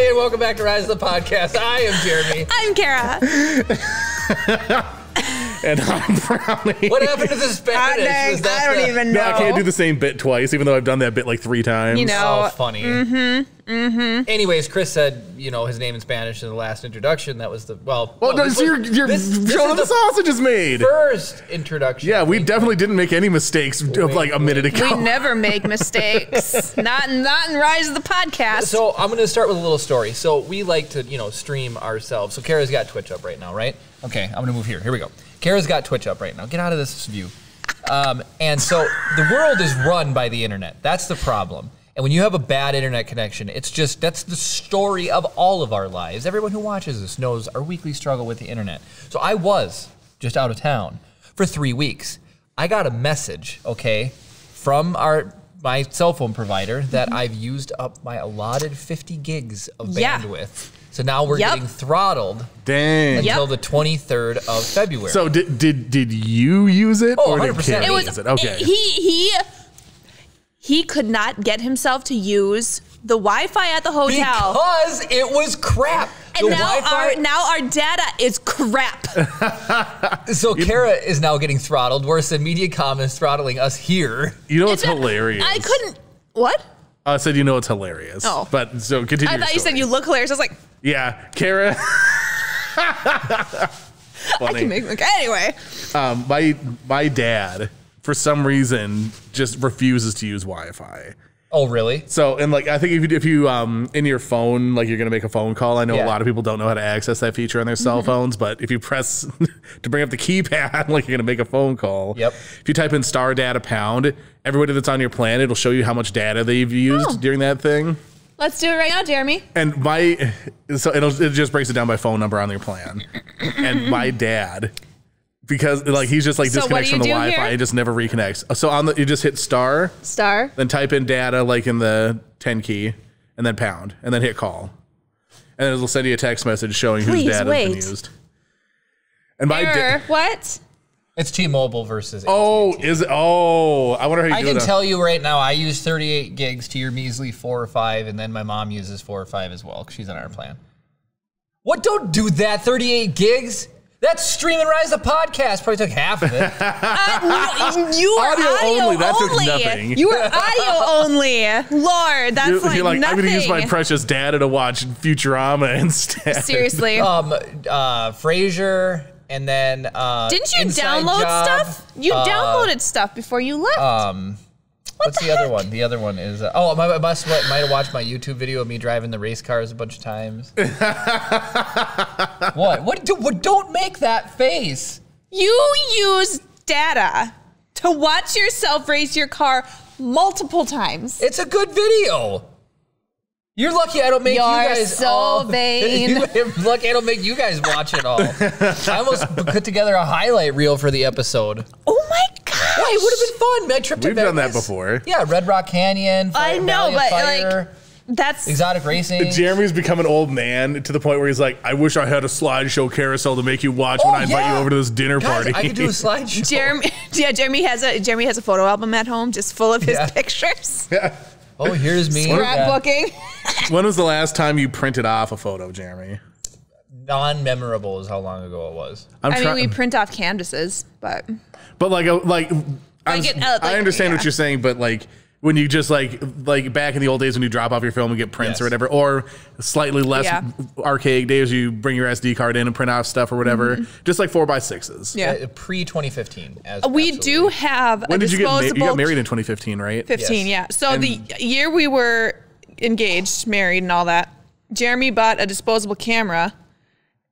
everybody, and welcome back to Rise of the Podcast. I am Jeremy. I'm Kara. And I'm Brownie. What happened to the Spanish? I don't even know. No, I can't do the same bit twice, even though I've done that bit like 3 times. You know. Oh, funny. Anyways, Chris said, you know, his name in Spanish in the last introduction. That was the, well no, this you're showing the sausage is made. First introduction. Yeah, we definitely didn't make any mistakes of like a minute ago. We never make mistakes. not in Rise of the Podcast. So I'm going to start with a little story. So we like to, you know, stream ourselves. So Kara's got Twitch up right now, right? Okay, I'm going to move here. Here we go. Kara's got Twitch up right now. Get out of this view. And so the world is run by the internet. That's the problem. And when you have a bad internet connection, it's just, that's the story of all of our lives. Everyone who watches this knows our weekly struggle with the internet. So I was just out of town for 3 weeks. I got a message, okay, from my cell phone provider that I've used up my allotted 50 gigs of bandwidth. So now we're getting throttled until the 23rd of February. So did you use it? Oh, or 100%. Did Kara use it? Okay. He could not get himself to use the Wi-Fi at the hotel because it was crap. And now our data is crap. So Kara is now getting throttled worse than Mediacom is throttling us here. You know what's hilarious? I couldn't. What? I said you know it's hilarious. Oh. But so continue. I thought you said you look hilarious. I was like, yeah, Kara. I can make anyway. My dad, for some reason, just refuses to use Wi-Fi. Oh, really? So, and like, I think if you in your phone, like you're going to make a phone call, I know a lot of people don't know how to access that feature on their cell phones, but if you press to bring up the keypad, like you're going to make a phone call. Yep. If you type in star data pound, everybody that's on your plan, it'll show you how much data they've used during that thing. Let's do it right now, Jeremy. And so it just breaks it down by phone number on your plan. And my dad, because like he's just like disconnects from the Wi-Fi, he just never reconnects. So you just hit star, then type in data like in the 10 key, and then pound, and then hit call, and it'll send you a text message showing whose data has been used. And my what? It's T-Mobile versus AT&T. Is it? Oh, I wonder how you do it. I can tell you right now, I use 38 gigs to your measly 4 or 5, and then my mom uses 4 or 5 as well because she's on our plan. What? Don't do that. 38 gigs. That's Stream and Rise the Podcast. Probably took half of it. You were audio only. That took nothing. You were audio only. Lord, that's you're like nothing. I'm going to use my precious data to watch Futurama instead. Seriously. Frasier, and then didn't you Inside download Job, stuff? You downloaded stuff before you left. What's the other one? The other one is I might have watched my YouTube video of me driving the race cars a bunch of times. What? Don't make that face. You use data to watch yourself race your car multiple times. It's a good video. You're lucky I don't make you guys vain. You're lucky I don't make you guys watch it all. I almost put together a highlight reel for the episode. Oh my gosh. Yeah, it would have been fun. My trip to We've done that before. Yeah, Red Rock Canyon. I know, but like that's exotic racing. Jeremy's become an old man to the point where he's like, I wish I had a slideshow carousel to make you watch when I invite you over to this dinner party. I could do a slideshow. Jeremy has a photo album at home just full of his pictures. Yeah. Oh, here's me. Scrapbooking. When was the last time you printed off a photo, Jeremy? Non-memorable is how long ago it was. I mean, we print off canvases, but like I understand what you're saying, but like when you just like back in the old days when you drop off your film and get prints or whatever, or slightly less archaic days, you bring your SD card in and print off stuff or whatever, just like 4x6s. Yeah, pre-2015. We do have. When did you get? You got married in 2015, right? 15, yeah. So the year we were engaged, married, and all that, Jeremy bought a disposable camera,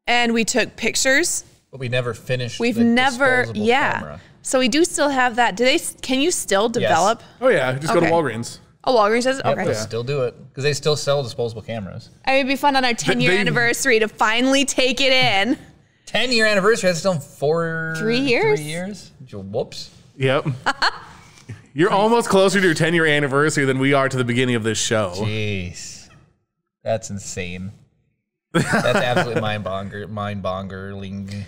and we took pictures. But we never finished. We've never, camera. So we do still have that. Can you still develop? Yes. Oh yeah, just go to Walgreens. Oh, Walgreens does it? Yep, okay. They still do it because they still sell disposable cameras. I mean, it'd be fun on our 10-year anniversary to finally take it in. 10-year anniversary? That's still 3 years? 3 years? Whoops. Yep. You're almost closer to your 10-year anniversary than we are to the beginning of this show. Jeez. That's insane. That's absolutely mind-boggling.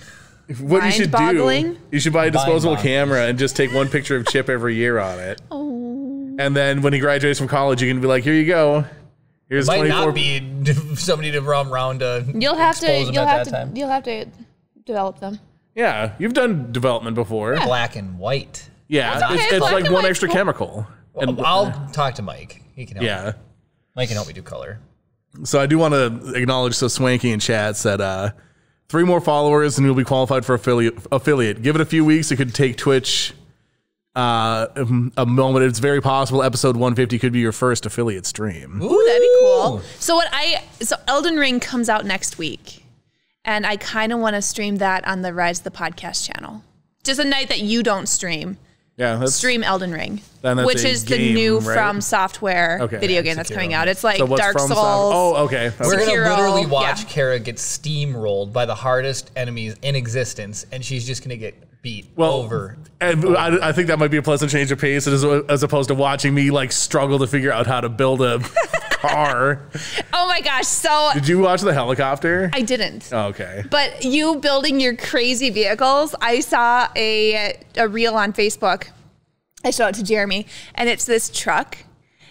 What you should do, you should buy a disposable camera and just take one picture of Chip every year on it. Oh. And then when he graduates from college, you can be like, here you go. Here's might 24. not be somebody to run around to You'll have to develop them. Yeah, you've done development before. Yeah. Black and white. Yeah, it's like one extra chemical. And I'll talk to Mike. He can help. Yeah. Me. Mike can help me do color. So I do want to acknowledge so Swanky in chat said 3 more followers and you'll be qualified for affiliate. Give it a few weeks. It could take Twitch a moment. It's very possible episode 150 could be your first affiliate stream. Ooh, that'd be cool. So Elden Ring comes out next week. And I kind of want to stream that on the Rise the Podcast channel. Just a night that you don't stream. Yeah, stream Elden Ring, which is the new From Software video game that's coming out. It's like Dark Souls. Oh, okay. We're going to literally watch Kara get steamrolled by the hardest enemies in existence, and she's just going to get beat over. And I think that might be a pleasant change of pace as opposed to watching me like struggle to figure out how to build a car. Oh my gosh. So did you watch the helicopter? I didn't. Oh, okay. But you building your crazy vehicles, I saw a reel on Facebook. I showed it to Jeremy, and it's this truck.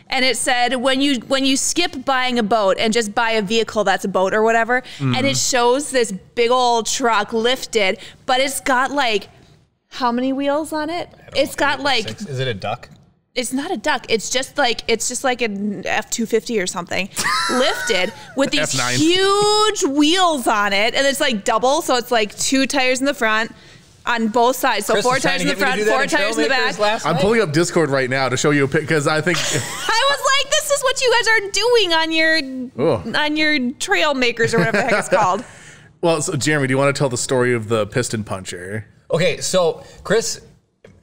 And it said, when you skip buying a boat and just buy a vehicle that's a boat or whatever, and it shows this big old truck lifted, but it's got like, how many wheels on it? It's got like... 6. Is it a duck? It's not a duck. It's just like an F-250 or something, lifted with these F9. huge wheels on it, and it's like double, so it's like 2 tires in the front on both sides. So Chris 4 tires in the front, 4 tires in the back. I'm pulling up Discord right now to show you a pic because I think I was like, this is what you guys are doing on your trail makers or whatever the heck it's called. Well, so Jeremy, do you want to tell the story of the piston puncher? Okay, so Chris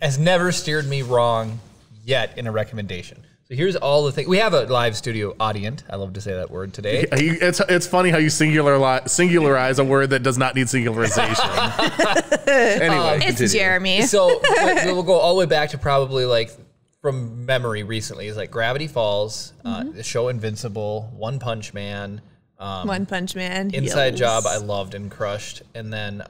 has never steered me wrong yet in a recommendation. So here's all the things. We have a live studio audience. I love to say that word today. It's funny how you singularize a word that does not need singularization. Anyway, it's continue. Jeremy. So we'll go all the way back to probably like from memory recently. It's like Gravity Falls, the show Invincible, One Punch Man. One Punch Man. Inside Job I loved and crushed. And then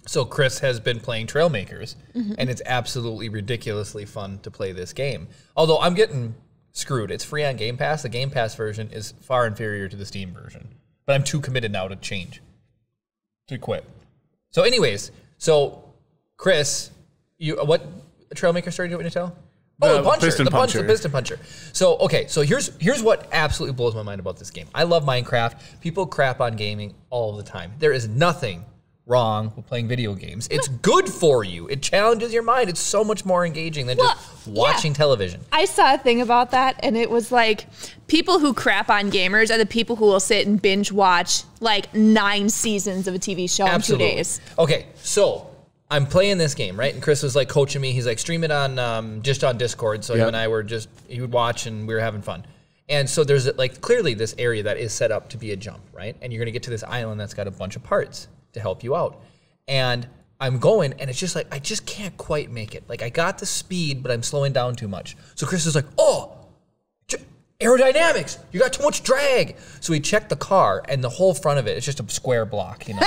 so Chris has been playing Trailmakers, and it's absolutely ridiculously fun to play this game. Although I'm getting screwed. It's free on Game Pass. The Game Pass version is far inferior to the Steam version. But I'm too committed now to change, to quit. So anyways, Chris, what Trailmaker story do you want me to tell? Oh, the piston puncher. So, okay, so here's what absolutely blows my mind about this game. I love Minecraft. People crap on gaming all the time. There is nothing wrong with playing video games. It's good for you. It challenges your mind. It's so much more engaging than just watching television. I saw a thing about that, and it was like people who crap on gamers are the people who will sit and binge watch like 9 seasons of a TV show in 2 days. Okay, so I'm playing this game, right? And Chris was like coaching me. He's like, stream it on just on Discord. So him and I were he would watch and we were having fun. And so there's like clearly this area that is set up to be a jump, right? And you're gonna get to this island that's got a bunch of parts to help you out. And I'm going, and it's just like, I just can't quite make it. Like, I got the speed, but I'm slowing down too much. So Chris is like, aerodynamics, you got too much drag. So we checked the car, and the whole front of it, it's just a square block, you know?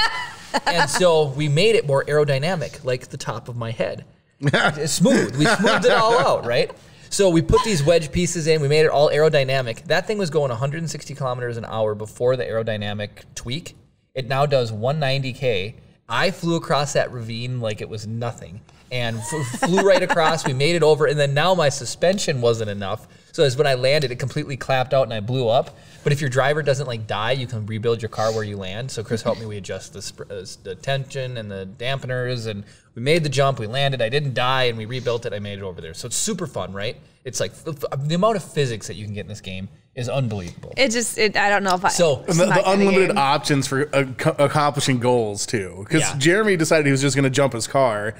And so we made it more aerodynamic, like the top of my head. It's smooth. We smoothed it all out, right? So we put these wedge pieces in. We made it all aerodynamic. That thing was going 160 kilometers an hour before the aerodynamic tweak. It now does 190K. I flew across that ravine like it was nothing and flew right across. We made it over, and then now my suspension wasn't enough. So as when I landed, it completely clapped out and I blew up. But if your driver doesn't like die, you can rebuild your car where you land. So Chris helped me. We adjust the tension and the dampeners, and we made the jump. We landed. I didn't die, and we rebuilt it. I made it over there. So it's super fun, right? It's like the amount of physics that you can get in this game is unbelievable. I don't know if I... So the unlimited options for accomplishing goals, too. Because Jeremy decided he was just going to jump his car.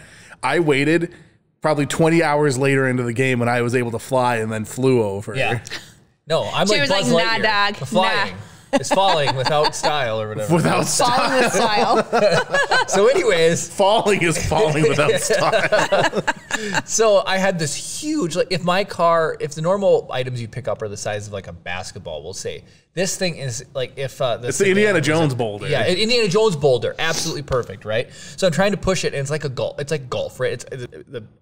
I waited probably 20 hours later into the game when I was able to fly and then flew over. Yeah. No, I'm like Buzz Lightyear, flying. Is falling without style or whatever. Without style. Falling with style. So anyways. Falling is falling without style. So I had this huge, like if the normal items you pick up are the size of like a basketball, we'll say. This thing is like if it's the Indiana Jones boulder. Yeah, Indiana Jones boulder, absolutely perfect, right? So I'm trying to push it, and it's like golf, right? It's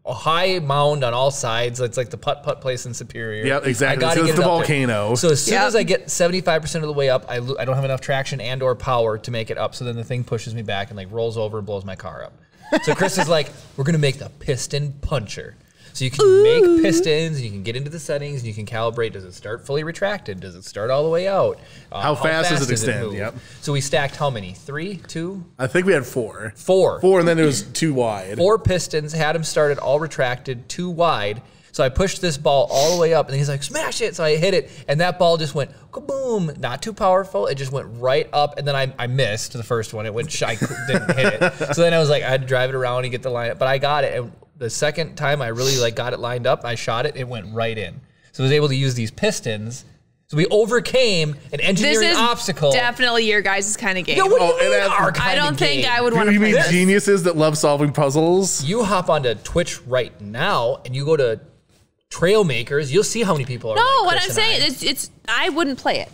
a high mound on all sides. It's like the putt place in Superior. Yeah, exactly. So it's the volcano. There. So as soon as I get 75% of the way up, I don't have enough traction and or power to make it up. So then the thing pushes me back and like rolls over and blows my car up. So Chris is like, we're gonna make the piston puncher. So you can make pistons, and you can get into the settings, and you can calibrate. Does it start fully retracted? Does it start all the way out? How fast does it extend? Yep. So we stacked how many? 3, 2? I think we had 4. 4. 4, and then it was 2 wide. 4 pistons, had them started all retracted, 2 wide. So I pushed this ball all the way up, and he's like, smash it. So I hit it, and that ball just went kaboom. Not too powerful. It just went right up, and then I missed the first one. It went I didn't hit it. So then I was like, I had to drive it around and get the line up, but I got it. And the second time I really like got it lined up, I shot it, it went right in. So I was able to use these pistons. So we overcame an engineering obstacle. Definitely your guys' kind of game. No, what do you mean our kind I don't of think game? I would want to play You mean this. geniuses that love solving puzzles? You hop onto Twitch right now and you go to Trail Makers, you'll see how many people are. No, like what Chris I'm saying is, it's I wouldn't play it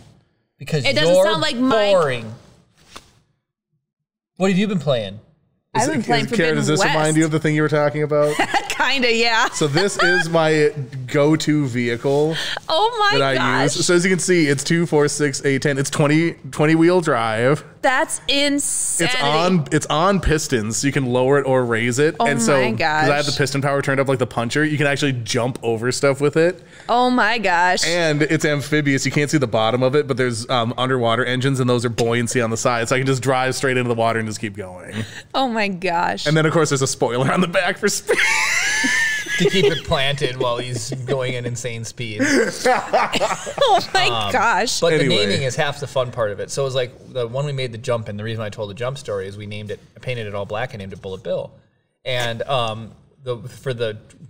because it doesn't you're sound like my. boring. What have you been playing? I've been playing Forbidden Does this West. remind you of the thing you were talking about? Kinda, yeah. So this is my go-to vehicle Oh my that I gosh, use. So as you can see, it's 2, 4, 6, 8, 10. It's 20 wheel drive. that's insanity. It's on pistons, so you can lower it or raise it. Oh and so, my gosh. 'cause I have the piston power turned up like the puncher, you can actually jump over stuff with it. Oh my gosh. And it's amphibious. You can't see the bottom of it, but there's underwater engines, and those are buoyancy on the side. So I can just drive straight into the water and just keep going. Oh my gosh. And then, of course, there's a spoiler on the back for speed. To keep it planted while he's going at insane speed. Oh my gosh. But Anyway. the naming is half the fun part of it. So it was like the one we made the jump in. The reason I told the jump story is we named it, I painted it all black and named it Bullet Bill. And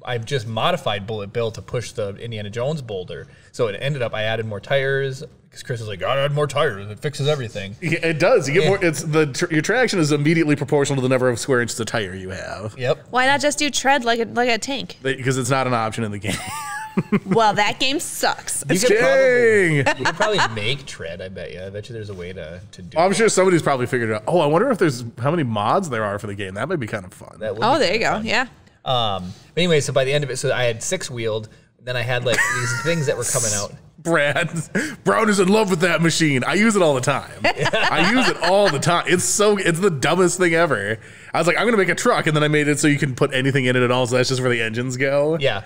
I've just modified Bullet Bill to push the Indiana Jones boulder. So it ended up I added more tires because Chris was like, "Gotta add more tires. It fixes everything." Yeah, it does. You get more. It's your traction is immediately proportional to the number of square inches of tire you have. Yep. Why not just do tread like a tank? Because it's not an option in the game. Well, that game sucks. You Dang. could probably make tread. I bet you. I bet you there's a way to do. I'm it. sure somebody's probably figured it out. Oh, I wonder if there's how many mods there are for the game. That might be kind of fun. That would Oh, be there you kinda go. fun. Yeah. But anyway, so by the end of it, so I had 6-wheeled. Then I had like these things that were coming out. Brad, Brown is in love with that machine. I use it all the time. I use it all the time. It's the dumbest thing ever. I was like, I'm gonna make a truck, and then I made it so you can put anything in it at all. So that's just where the engines go. Yeah.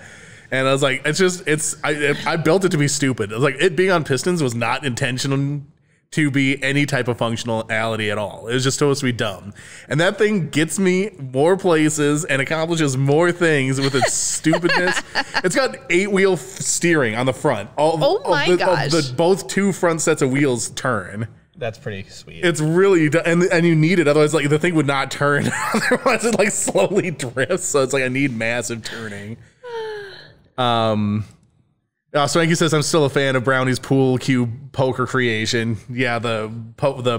And I was like, I built it to be stupid. I was like, it being on pistons was not intentional to be any type of functionality at all. It was just supposed to be dumb. And that thing gets me more places and accomplishes more things with its stupidness. It's got 8-wheel steering on the front. Oh my gosh. Both 2 front sets of wheels turn. That's pretty sweet. It's really, and you need it. Otherwise, like the thing would not turn. Otherwise, it like slowly drifts. So it's like I need massive turning. Swanky says I'm still a fan of Brownie's pool cube poker creation. Yeah, the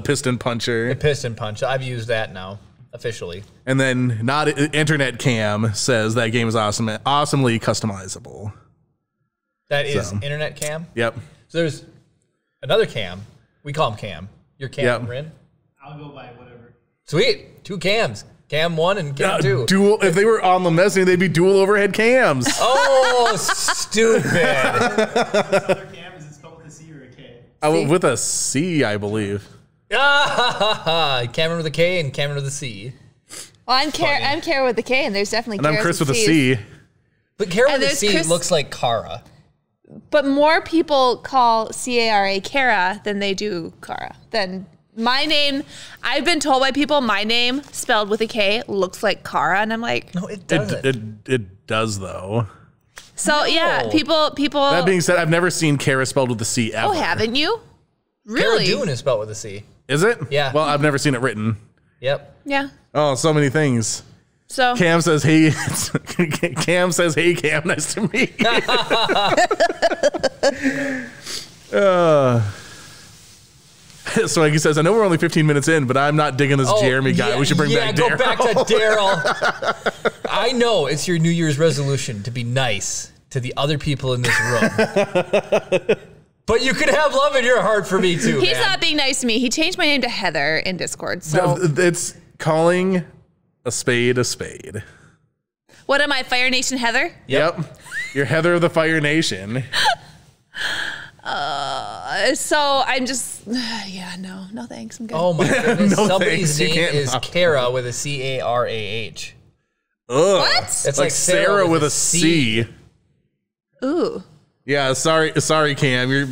piston puncher. The piston punch. I've used that now officially. And then not Internet Cam says that game is awesomely customizable. That is Internet Cam. Yep. So there's another Cam. We call him Cam. Your Cam, Yep. Rin. I'll go by whatever. Sweet. 2 Cams. Cam 1 and Cam 2. Dual. If they were on the Messenger, they'd be dual overhead cams. Oh, stupid. Other cam, is it spelled with a C or a K? With a C, I believe. Cameron with a K and Cameron with a C. Well, I'm Kara with the K, and there's definitely. And I'm Kara's Chris with a C's. C. But Kara And with a there's C Chris- looks like Kara. But more people call Cara Kara than they do Kara. Then my name, I've been told by people my name spelled with a K looks like Kara, and I'm like, No, it doesn't. It does though. so yeah, people. That being said, I've never seen Kara spelled with a C ever. Oh, haven't you? Cara Really? Dune is spelled with a C. Is it? Yeah. Well, I've never seen it written. Yep. Yeah. Oh, so many things. So Cam says, "Hey." Cam says, "Hey, Cam, nice to meet you." So like he says, I know we're only 15 minutes in, but I'm not digging this Jeremy guy. We should bring back Daryl. Go back to Daryl. I know it's your New Year's resolution to be nice to the other people in this room. But you could have love in your heart for me too. He's not being nice to me. He changed my name to Heather in Discord. So it's calling a spade a spade. What am I, Fire Nation Heather? Yep. You're Heather of the Fire Nation. So I'm just, no thanks. I'm good. Oh my goodness. No Somebody's thanks, name is Kara with a C-A-R-A-H. Ugh. What? It's like Sarah with a C. Ooh. Yeah, sorry, Cam. Your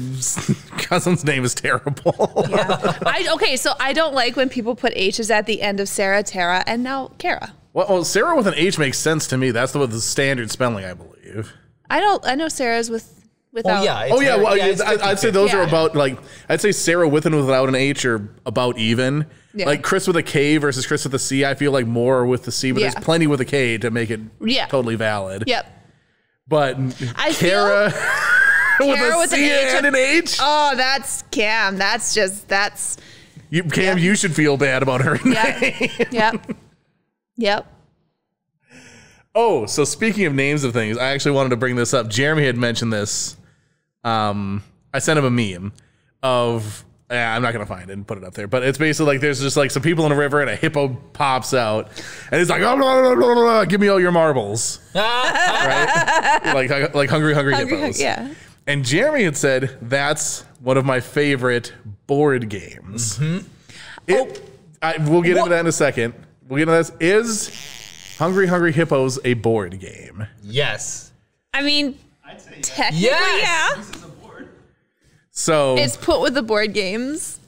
cousin's name is terrible. Yeah. Okay, so I don't like when people put H's at the end of Sarah, Tara, and now Kara. Well, Sarah with an H makes sense to me. That's the standard spelling, I believe. I know Sarah's without. I'd say those are about I'd say Sarah with and without an H are about even. Yeah. Like Chris with a K versus Chris with a C, I feel like more with the C, but there's plenty with a K to make it totally valid. Yep. But Kara with a C and an H. Oh, that's Cam. Cam, you should feel bad about her name. Yep. Oh, so speaking of names of things, I actually wanted to bring this up. Jeremy had mentioned this. I sent him a meme of, I'm not going to find it and put it up there, but it's basically like there's just like some people in a river and a hippo pops out and he's like, oh, blah, blah, blah, blah, give me all your marbles. Right? Like hungry hippos. Yeah. And Jeremy had said, that's one of my favorite board games. Mm-hmm. We'll get into that in a second. We'll get into this. Is Hungry Hippos a board game? Yes. I mean, I'd say technically, yeah. This is a board. So it's put with the board games.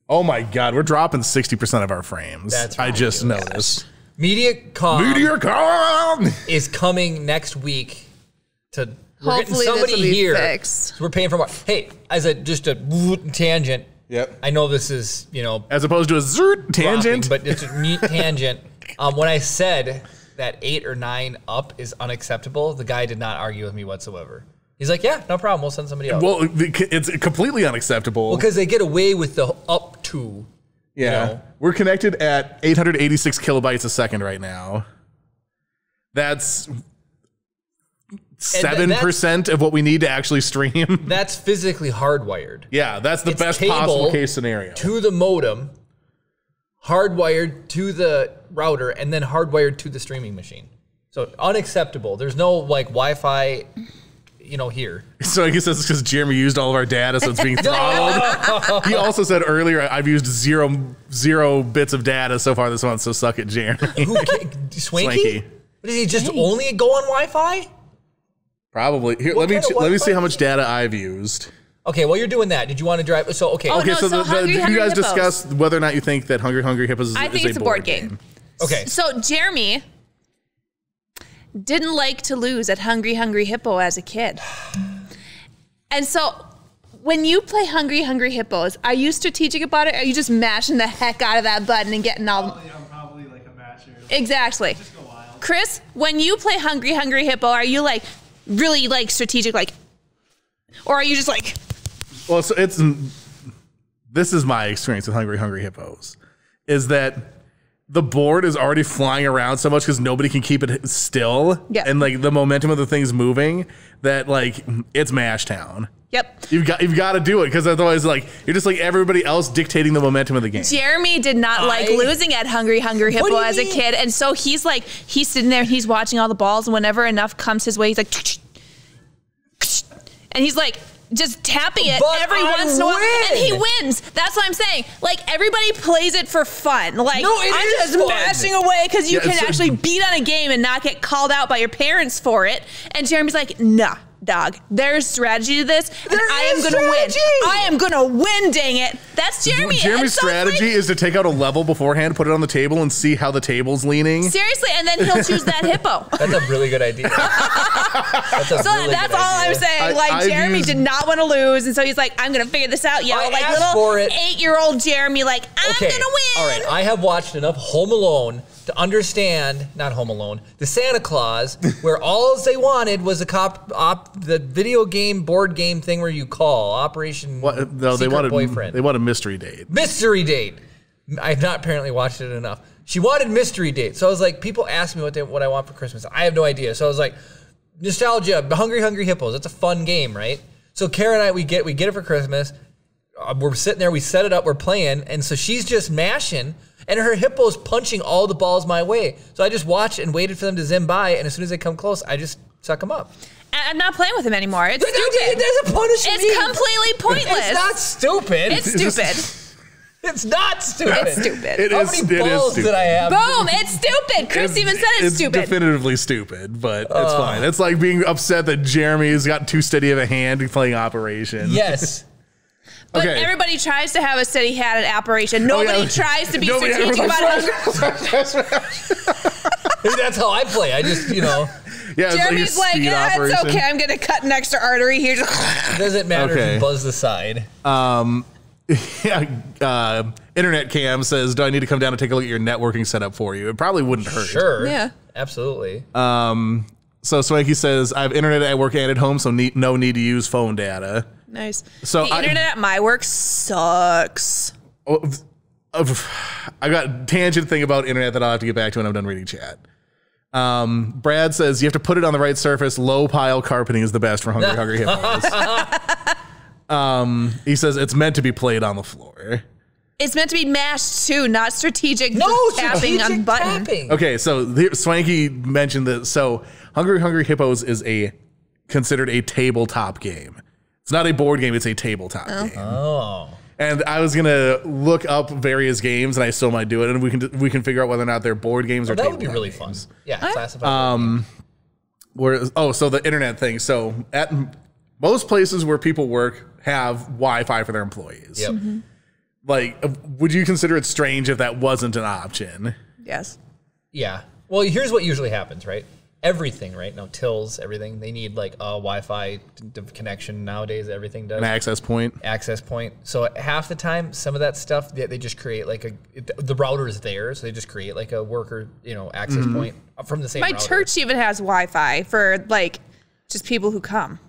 Oh my God, we're dropping 60% of our frames. That's I just noticed. MediaCom is coming next week. We're getting somebody here. Fixed. So we're paying for what? Hey, as just a tangent. Yep. I know this is, as opposed to a tangent, but it's a neat tangent. When I said that 8 or 9 up is unacceptable, the guy did not argue with me whatsoever. He's like, yeah, no problem. We'll send somebody else. Well, it's completely unacceptable. Well, because they get away with the up to. Yeah. We're connected at 886 kilobytes a second right now. That's 7% of what we need to actually stream. That's physically hardwired. Yeah, that's the best possible case scenario. To the modem, hardwired to the router, and then hardwired to the streaming machine. So unacceptable. There's no Wi-Fi, here. So I guess that's because Jeremy used all of our data, so it's being throttled. He also said earlier, I've used zero bits of data so far this month, so suck it, Jeremy. Swanky? Did he just only go on Wi-Fi? Probably. Here, let me see how much data I've used. Okay, while you're doing that, did you want to drive? So you guys discuss whether or not you think that Hungry Hippos is a board game. Okay. So Jeremy didn't like to lose at Hungry Hippo as a kid. And so when you play Hungry Hippos, are you strategic about it? Or are you just mashing the heck out of that button and getting all... I'm probably like a masher. Exactly. Just go wild. Chris, when you play Hungry Hippo, are you really strategic, or are you just like... Well, so this is my experience with Hungry Hippos, is that the board is already flying around so much because nobody can keep it still. Yeah. And the momentum of the thing's moving that it's Mash Town. Yep. You've got to do it because otherwise you're just like everybody else dictating the momentum of the game. Jeremy did not like losing at Hungry Hippo as a kid, and so he's sitting there and he's watching all the balls, and whenever enough comes his way, he's like, and he's just tapping it every once in a while, and he wins. That's what I'm saying. Everybody plays it for fun. I'm just mashing away because you can actually beat on a game and not get called out by your parents for it. And Jeremy's like, nah, dog. There's strategy to this, and I am gonna win. I am gonna win. Dang it! That's Jeremy. Jeremy's strategy is to take out a level beforehand, put it on the table, and see how the table's leaning. Seriously, and then he'll choose that hippo. That's a really good idea. That's all I'm saying. Jeremy did not want to lose, and so he's like, I'm gonna figure this out, yo. Little 8-year-old Jeremy, I'm gonna win. All right, I have watched enough Home Alone to understand, not Home Alone, the Santa Claus, where all they wanted was the video game, board game thing where you call Operation Secret Boyfriend. They wanted Mystery Date. Mystery Date. I've not apparently watched it enough. She wanted Mystery Date. So I was like, people ask me what I want for Christmas. I have no idea. So I was like, nostalgia, Hungry Hungry Hippos. It's a fun game, right? So Kara and I, we get it for Christmas. We're sitting there, we set it up, we're playing, and so she's just mashing, and her hippo's punching all the balls my way. So I just watched and waited for them to zim by, and as soon as they come close, I just suck them up. I'm not playing with him anymore. It's stupid. There's a punishment. It's completely pointless. It's not stupid. It's stupid. It's not stupid. It's stupid. How many balls did I have? Boom! It's stupid. Chris even said it's stupid. It's definitively stupid, but it's fine. It's like being upset that Jeremy's got too steady of a hand playing Operation. Yes. But everybody tries to have a steady hand at Operation. Nobody tries to be strategic about it. Maybe that's how I play. I just, Yeah, Jeremy's like, yeah, it's okay. I'm going to cut an extra artery here. It doesn't matter if you buzz the side. Internet Cam says, do I need to come down and take a look at your networking setup for you? It probably wouldn't hurt. Sure. Yeah. Absolutely. So Swanky says, I have internet at work and at home, so no need to use phone data. Nice. So the internet at my work sucks. I got a tangent thing about internet that I'll have to get back to when I'm done reading chat. Brad says, you have to put it on the right surface. Low pile carpeting is the best for Hungry Hippos. He says it's meant to be played on the floor. It's meant to be mashed too, not strategic tapping on button. Okay, so Swanky mentioned that. So Hungry Hippos is considered a tabletop game. It's not a board game; it's a tabletop game. Oh. And I was gonna look up various games, and I still might do it, and we can figure out whether or not they're board games or tabletop games. That would be really fun. Yeah, classify. So the internet thing. So at most places where people work have Wi-Fi for their employees. Yep. Mm-hmm. Like, would you consider it strange if that wasn't an option? Yes. Yeah. Well, here's what usually happens, right? Everything, right? Now, tills, everything, they need like a Wi-Fi connection nowadays. Everything does. An access point. Access point. So half the time, some of that stuff, they just create like the router is there, so they just create like a worker, access point from the same router. My church even has Wi-Fi for like just people who come.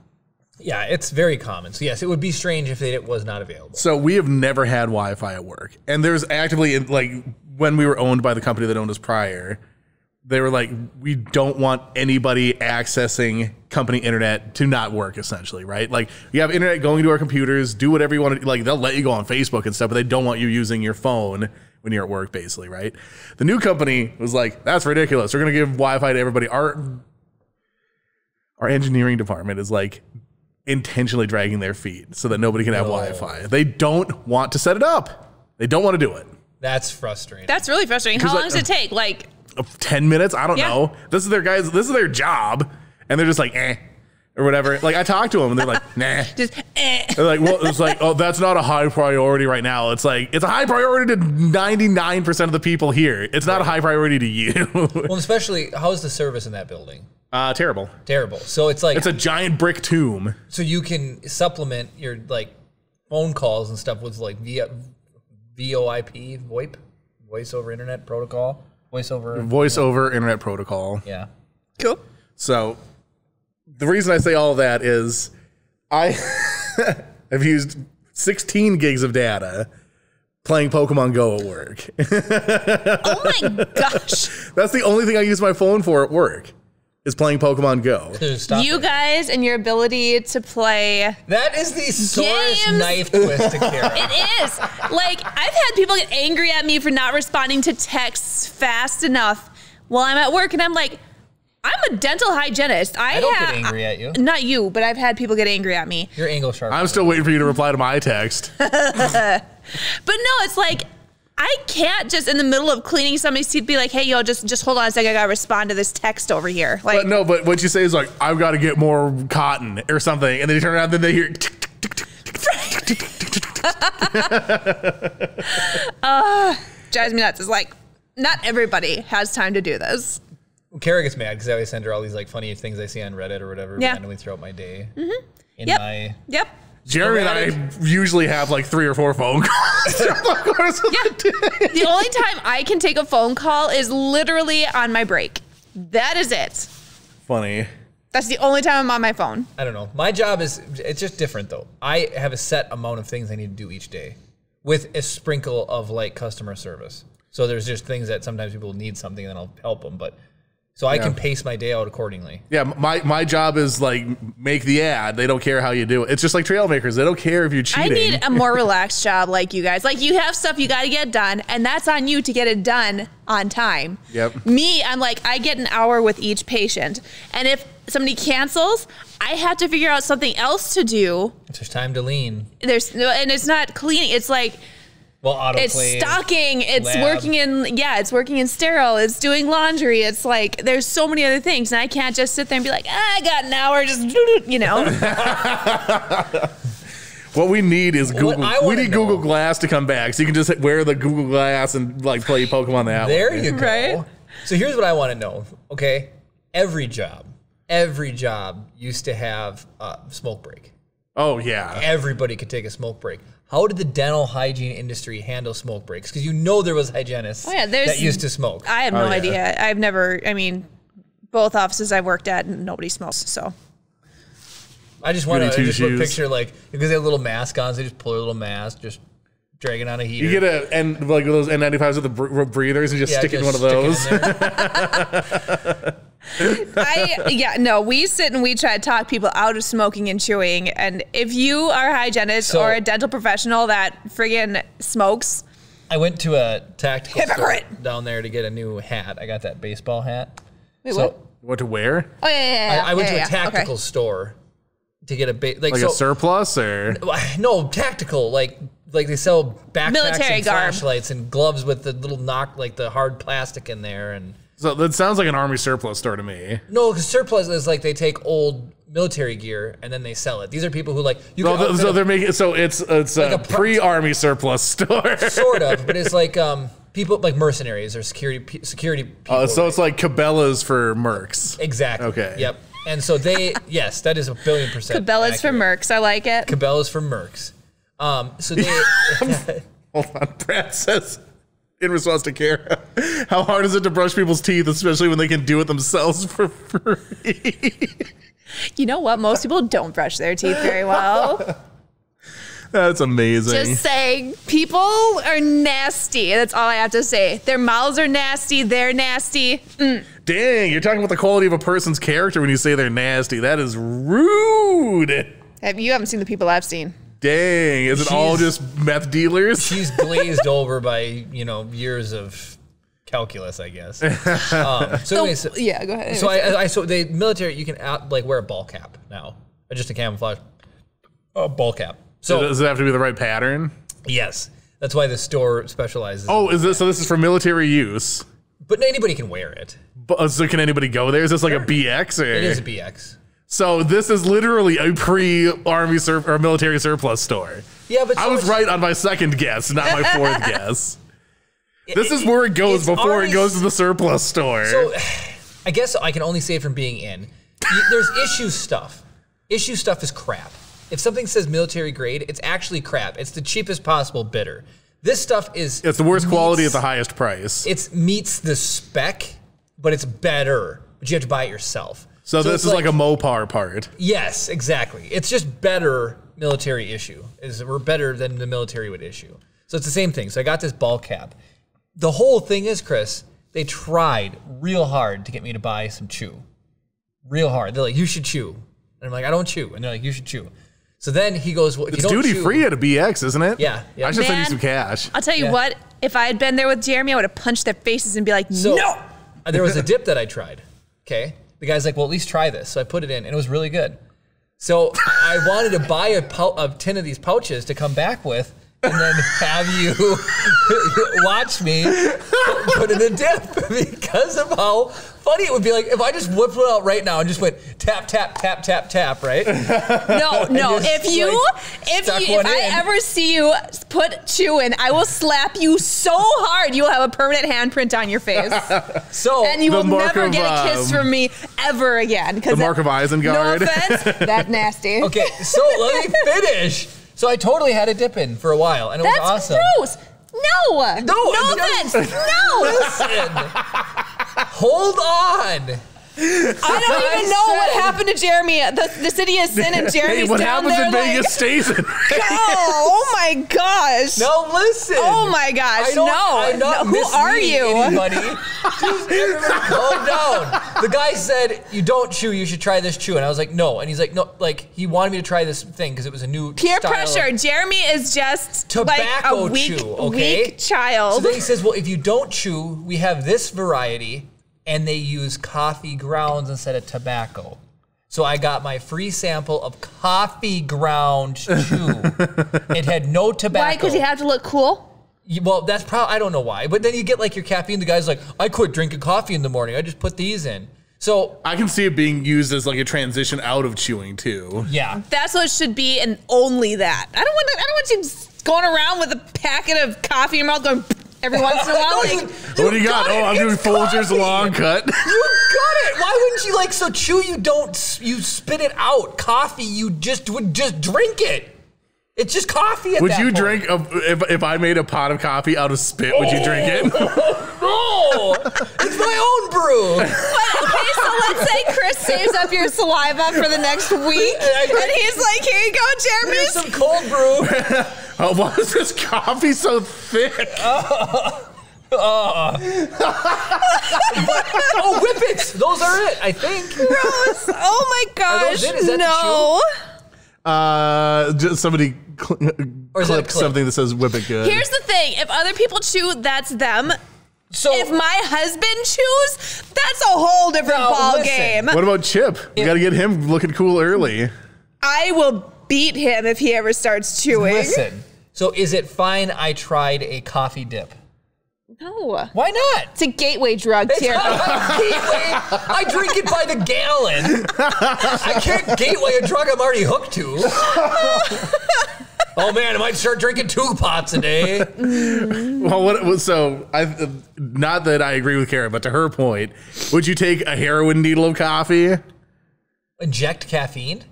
Yeah, it's very common. So yes, it would be strange if it was not available. So we have never had Wi-Fi at work. And there's actively, like, when we were owned by the company that owned us prior, they were like, we don't want anybody accessing company internet to not work, essentially, right? Like, you have internet going to our computers, do whatever you want to, like, they'll let you go on Facebook and stuff, but they don't want you using your phone when you're at work, basically, right? The new company was like, that's ridiculous. We're going to give Wi-Fi to everybody. Our engineering department is like, intentionally dragging their feet so that nobody can have Wi-Fi. They don't want to set it up. They don't want to do it. That's frustrating. That's really frustrating. How long does it take? Like 10 minutes? I don't know. This is their job. And they're just like, or whatever. Like, I talked to them and they're like, nah. Just They're like, well, it's like, oh, that's not a high priority right now. It's like, it's a high priority to 99% of the people here. It's not a high priority to you. Well, especially, how's the service in that building? Terrible. Terrible. So it's like, it's a giant brick tomb. So you can supplement your like phone calls and stuff with like VoIP, voice over internet protocol, voice over internet protocol. Yeah. Cool. So the reason I say all of that is I have used 16 gigs of data playing Pokemon Go at work. Oh my gosh. That's the only thing I use my phone for at work. Is playing Pokemon Go. You guys and your ability to play. That is the sorest knife twist to carry. It is. Like, I've had people get angry at me for not responding to texts fast enough while I'm at work, and I'm like, I'm a dental hygienist. I don't get angry at you. Not you, but I've had people get angry at me. Your angle sharp. I'm still waiting for you to reply to my text. But no, it's like, I can't just in the middle of cleaning somebody's teeth be like, hey, yo, just hold on a second. I gotta respond to this text over here. Like, but what you say is like, I've got to get more cotton or something, and then you turn around, and then they hear. Drives me nuts. It's like, not everybody has time to do this. Well, Kara gets mad because I always send her all these like funny things I see on Reddit or whatever randomly throughout my day. Mm-hmm. Yep. Jeremy and I usually have like 3 or 4 phone calls. The only time I can take a phone call is literally on my break. That is it. Funny. That's the only time I'm on my phone. I don't know. My job it's just different though. I have a set amount of things I need to do each day with a sprinkle of like customer service. So there's just things that sometimes people need something and then I'll help them. But so I can pace my day out accordingly. Yeah, my job is like make the ad. They don't care how you do it. It's just like trail makers. They don't care if you're cheating. I need a more relaxed job like you guys. Like you have stuff you got to get done, and that's on you to get it done on time. Yep. Me, I'm like, I get an hour with each patient. And if somebody cancels, I have to figure out something else to do. There's time to lean. And it's not cleaning. It's like, it's stocking, it's working in sterile, it's doing laundry, it's like there's so many other things, and I can't just sit there and be like, I got an hour, just you know. What we need is Google. We need Google Glass to come back, so you can just wear the Google Glass and like play Pokemon that way. There you go. Right? So here's what I want to know. Okay, every job used to have a smoke break. Oh yeah. Everybody could take a smoke break. How did the dental hygiene industry handle smoke breaks? Because you know there was hygienists that used to smoke. I have no idea. I've never, both offices I've worked at, nobody smokes, so. I just want to picture, like, because they have a little mask on, so they just pull their little mask, just dragging on a heater. You get like those N95s with the breathers and just stick it in one of those. We sit and we try to talk people out of smoking and chewing. And if you are a hygienist or a dental professional that friggin' smokes, I went to a tactical store down there to get a new hat. I got that baseball hat. Wait, what? What to wear? Oh yeah. I went to a tactical store to get a a surplus or no tactical like they sell backpacks military and flashlights and gloves with the little the hard plastic in there and. So that sounds like an army surplus store to me. No, because surplus is like they take old military gear and then they sell it. These are people who like they're making it's like a pre-army surplus store. Sort of, but it's like people like mercenaries or security people. So it's like Cabela's for mercs. Exactly. Okay. Yep. And so yes, that is 1,000,000,000%. Cabela's for mercs. I like it. Cabela's for mercs. So they hold on. Brad says. In response to Kara, how hard is it to brush people's teeth, especially when they can do it themselves for free? You know what? Most people don't brush their teeth very well. That's amazing. Just saying, people are nasty. That's all I have to say. Their mouths are nasty. They're nasty. Dang, you're talking about the quality of a person's character when you say they're nasty. That is rude. You haven't seen the people I've seen. Dang, is it all just meth dealers? She's glazed over by, years of calculus, I guess. Go ahead. So the military, you can wear a ball cap now, just a camouflage ball cap. So does it have to be the right pattern? Yes, that's why the store specializes. Oh, this is for military use? But anybody can wear it. So can anybody go there? Is this like a BX? Or? It is a BX. So this is literally a pre-army or military surplus store. Yeah, but I was right on my second guess, not my fourth guess. This is where it goes before it goes to the surplus store. So I guess I can only say from being in. There's issue stuff. Issue stuff is crap. If something says military grade, it's actually crap. It's the cheapest possible bidder. This stuff is... It's the worst quality at the highest price. It meets the spec, but it's better. But you have to buy it yourself. So this is like a Mopar part. Yes, exactly. It's just better military issue. We're better than the military would issue. So it's the same thing. So I got this ball cap. The whole thing is, Chris, they tried real hard to get me to buy some chew. Real hard. They're like, you should chew. And I'm like, I don't chew. And they're like, you should chew. So then he goes, well, if it's duty free at a BX, isn't it? Yeah. I should send you some cash. I'll tell you what, if I had been there with Jeremy, I would have punched their faces and be like, no. There was a dip that I tried. Okay. The guy's like, well, at least try this. So I put it in, and it was really good. So I wanted to buy a tin of these pouches to come back with, and then have you watch me put in a dip because of how funny it would be like if I just whipped it out right now and just went tap, tap, tap, tap, tap, right? No. If I ever see you put chew in, I will slap you so hard you will have a permanent handprint on your face. And you will never get a kiss from me ever again. The mark of Isengard. No offense, that nasty. Okay, so let me finish. So I totally had a dip in for a while, and it was awesome. That's gross. No offense. No. Listen. Hold on. I don't even know what happened to Jeremy. The city of sin and Jeremy's what down happens there in Vegas stays in. Oh my gosh. No, listen. Oh my gosh. I'm not Who are you? Anybody. Just everybody calm down. The guy said, you don't chew, you should try this chew. And I was like, no. And he's like, no, like he wanted me to try this thing because it was a new peer style pressure. Jeremy is just tobacco like a weak, chew, okay? weak child. So then he says, well, if you don't chew, we have this variety. And they use coffee grounds instead of tobacco. So I got my free sample of coffee ground chew. It had no tobacco. Why? Because you have to look cool? Well, that's probably, I don't know why. But then you get like your caffeine. The guy's like, I quit drinking coffee in the morning. I just put these in. So I can see it being used as like a transition out of chewing too. Yeah. That's what it should be, and only that. I don't want you going around with a packet of coffee in your mouth going every once in a while. Like, what do you got? Oh, I'm doing Folgers long cut. You got it. Why wouldn't you so chew? You spit it out. Coffee, you would just drink it. It's just coffee at Would that you point. drink, if I made a pot of coffee out of spit, would you drink it? No, it's my own brew. Okay, so let's say Chris saves up your saliva for the next week, and he's like, here you go, Jeremy. Here's some cold brew. Oh, why is this coffee so thick? Whippets. Those are it, I think. Gross. Oh my gosh. Is that no. Just somebody clipped something that says whip it good. Here's the thing. If other people chew, that's them. So if my husband chews, that's a whole different ball game. What about Chip? We got to get him looking cool early. I will beat him if he ever starts chewing. Listen. So is it fine I tried a coffee dip? No. Why not? It's a gateway drug, Jeremy. I drink it by the gallon. I can't gateway a drug I'm already hooked to. Oh man, I might start drinking 2 pots a day. Well, so not that I agree with Kara, but to her point, would you take a heroin needle of coffee? Inject caffeine?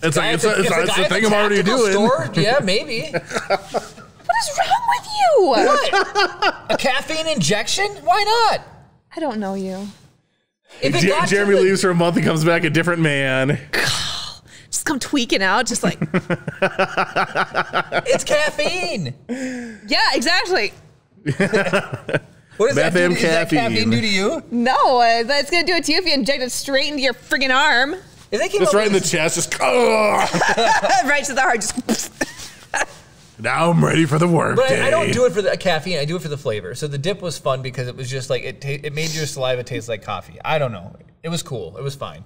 It's the thing I'm already doing. Store? Yeah, maybe. What is wrong with you? What? A caffeine injection? Why not? I don't know you. Jeremy leaves for a month and comes back a different man. Just come tweaking out, just like. It's caffeine. Yeah, exactly. What does that do? Does that caffeine do to you? No, that's going to do it to you if you inject it straight into your friggin' arm. Just right in the chest, just. Right to the heart, just. Now I'm ready for the work day. I don't do it for the caffeine. I do it for the flavor. So the dip was fun because it was just like it made your saliva taste like coffee. I don't know. It was cool. It was fine.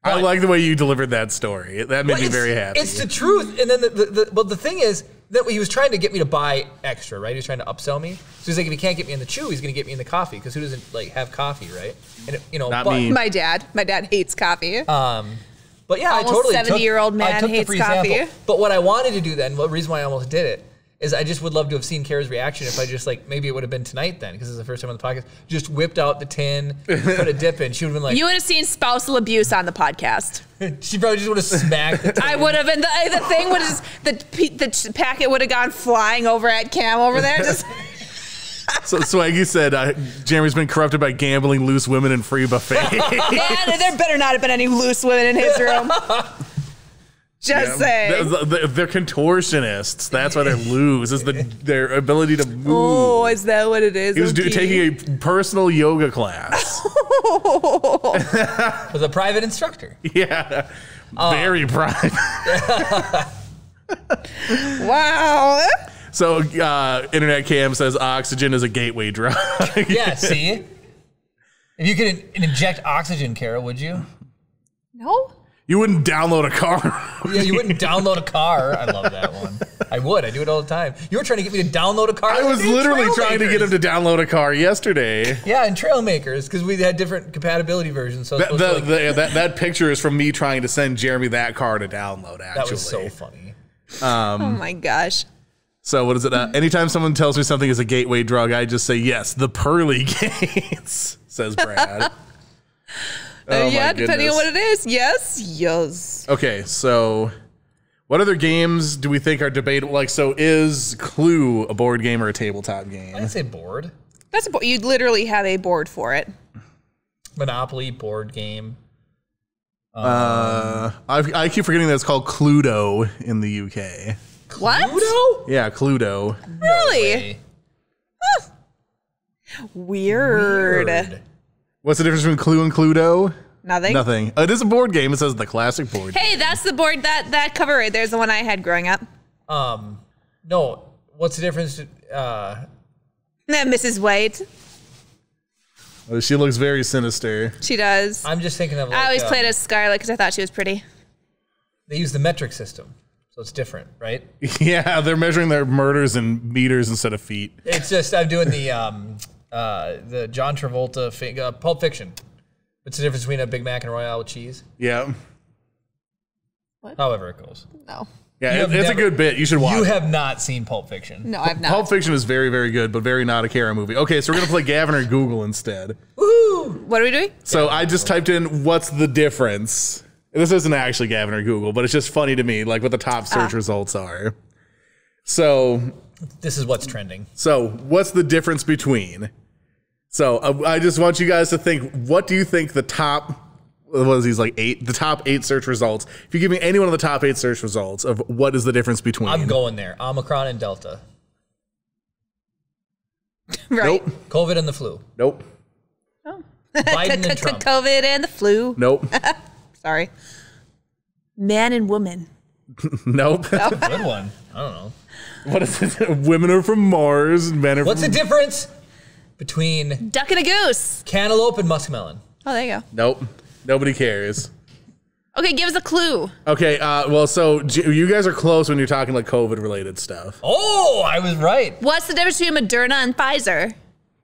I like the way you delivered that story. That made me very happy. It's the truth. And then the thing is that he was trying to get me to buy extra, right? He was trying to upsell me. So he's like, if he can't get me in the chew, he's going to get me in the coffee because who doesn't have coffee, right? And Not me. My dad hates coffee. But yeah, almost I totally 70-year-old man hates coffee. Sample. But what I wanted to do then, the reason why I almost did it, is I just would love to have seen Kara's reaction if I just maybe it would have been tonight then, because it's the first time on the podcast, just whipped out the tin, put a dip in. She would have been like... You would have seen spousal abuse on the podcast. She probably just would have smacked the tin. I would have, and the thing would have, the packet would have gone flying over at Cam over there. Just... So Swaggy said Jeremy's been corrupted by gambling, loose women, and free buffet. Man, there better not have been any loose women in his room. Just saying. They're contortionists. That's why they're loose. Is their ability to move. Oh, is that what it is? He was taking a personal yoga class. With a private instructor. Yeah. Very private. Wow. So, Internet Cam says oxygen is a gateway drug. Yeah, see? If you could inject oxygen, Kara, would you? No. You wouldn't download a car. Yeah, you wouldn't download a car. I love that one. I would. I do it all the time. You were trying to get me to download a car. I was literally trying to get him to download a car yesterday. Yeah, and Trailmakers, because we had different compatibility versions. So that picture is from me trying to send Jeremy that car to download, actually. That was so funny. Oh my gosh. So what is it? Anytime someone tells me something is a gateway drug, I just say, yes, the pearly gates, says Brad. Yeah, depending on what it is. Yes. Okay, so what other games do we think are debatable? Like, so is Clue a board game or a tabletop game? I'd say board. That's a board. You literally have a board for it. Monopoly board game. I keep forgetting that it's called Cluedo in the UK. What? Cluedo? Yeah, Cluedo. Really? Huh. Weird. What's the difference between Clue and Cluedo? Nothing. It is a board game. It says the classic board. Hey, that's the board, that cover right there's the one I had growing up. No. What's the difference? Mrs. White. She looks very sinister. She does. I'm just thinking of like, I always played as Scarlet because I thought she was pretty. They use the metric system, so it's different, right? Yeah, they're measuring their murders in meters instead of feet. It's just I'm doing the John Travolta Pulp Fiction. What's the difference between a Big Mac and a Royale with cheese? Yeah. What? However it goes. No. Yeah, it's a good bit. You should watch it. You have not seen Pulp Fiction. No, I've not. Pulp Fiction is very, very good, but very not a Kara movie. Okay, so we're going to play Gavin or Google instead. Woohoo! What are we doing? So I just typed in, what's the difference? This isn't actually Gavin or Google, but it's just funny to me, like what the top search results are. So this is what's trending. So what's the difference between? So I just want you guys to think, what do you think the top, what is these, like 8? The top 8 search results. If you give me any one of the top 8 search results of what is the difference between. I'm going there. Omicron and Delta. Right. Nope. COVID and the flu. Nope. Oh. Biden and Trump. COVID and the flu. Nope. Sorry. Man and woman. Nope. That's a good one. I don't know. What is it? Women are from Mars and men are What's from... the difference between Duck and a goose. cantaloupe and muskmelon? Oh, there you go. Nope. Nobody cares. Okay, give us a clue. Okay, well, so you guys are close when you're talking like COVID-related stuff. Oh, I was right. What's the difference between Moderna and Pfizer?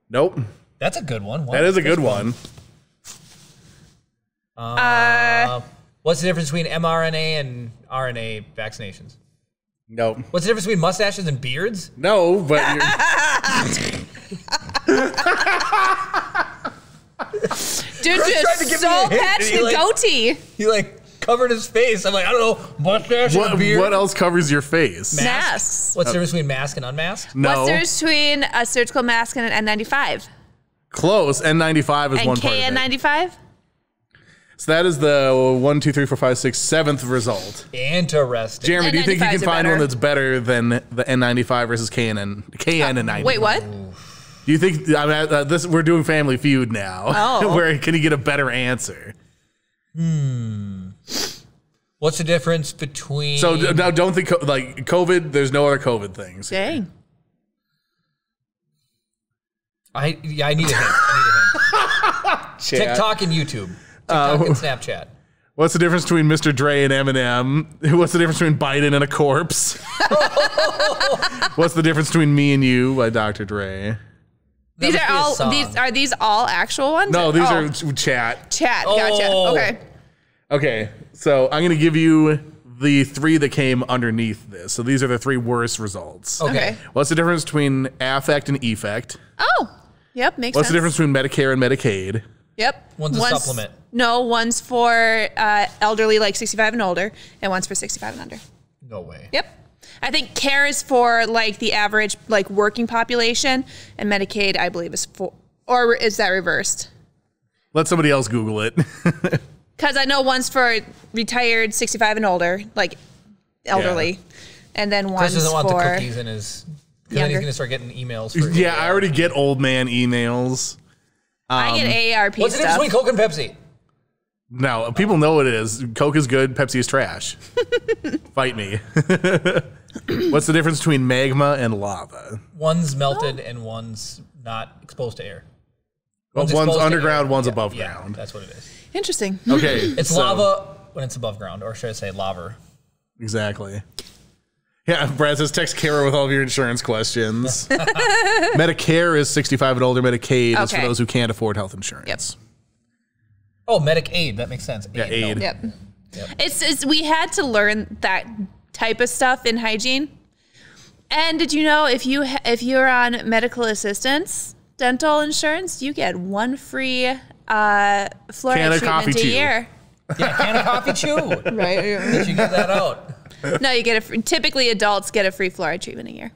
Nope. That's a good one. That is a good one. What's the difference between mRNA and RNA vaccinations? Nope. What's the difference between mustaches and beards? No, but Dude, just so patched the goatee. He like covered his face. I'm like, I don't know, mustache and beard. what else covers your face? Masks. What's the difference between mask and unmasked? No. What's the difference between a surgical mask and an N95? Close. N95 is and one part of it. KN95? So that is the 1, 2, 3, 4, 5, 6, 7th result. Interesting. Jeremy, do you think you N95s can are find better. one that's better than the N95 versus KN95? Wait, what? Do you think this? We're doing Family Feud now. Oh. Where can you get a better answer? What's the difference between? So now, don't think like COVID. There's no other COVID things. Dang. I need a hint. Chat. TikTok and YouTube. TikTok and Snapchat. What's the difference between Mr. Dre and Eminem? What's the difference between Biden and a corpse? What's the difference between Me and You by Dr. Dre? These are all these all actual ones? No, these are chat. Chat. Gotcha. Oh. Okay. Okay, so I'm gonna give you the 3 that came underneath this. So these are the 3 worst results. Okay. What's the difference between affect and effect? Oh. Yep, makes What's sense. the difference between Medicare and Medicaid? Yep. One's a supplement. No, one's for elderly, like 65 and older, and one's for 65 and under. No way. Yep. I think CARE is for like the average like working population, and Medicaid, I believe, is for, or is that reversed? Let somebody else Google it. Because I know one's for retired 65 and older, like elderly, and then one's Chris doesn't want the for cookies in his. Because then he's gonna start getting emails. For Yeah, I already get old man emails. I get AARP What's the difference stuff. between Coke and Pepsi? No, people know what it is. Coke is good, Pepsi is trash. Fight me. What's the difference between magma and lava? One's melted and one's not exposed to air. One's exposed to underground, air. one's Yeah, above yeah, ground. That's what it is. Interesting. Okay. It's so- lava when it's above ground, or should I say lava? Exactly. Yeah, Brad says text Kara with all of your insurance questions. Medicare is 65 and older. Medicaid is for those who can't afford health insurance. Yep. Oh, Medicaid. That makes sense. Yeah, aid. Yep. It's we had to learn that type of stuff in hygiene. And did you know if you're on medical assistance, dental insurance, you get one free fluoride treatment a year. Yeah, can of coffee chew. Right. Did you get that out? No, you get typically adults get a free fluoride treatment a year.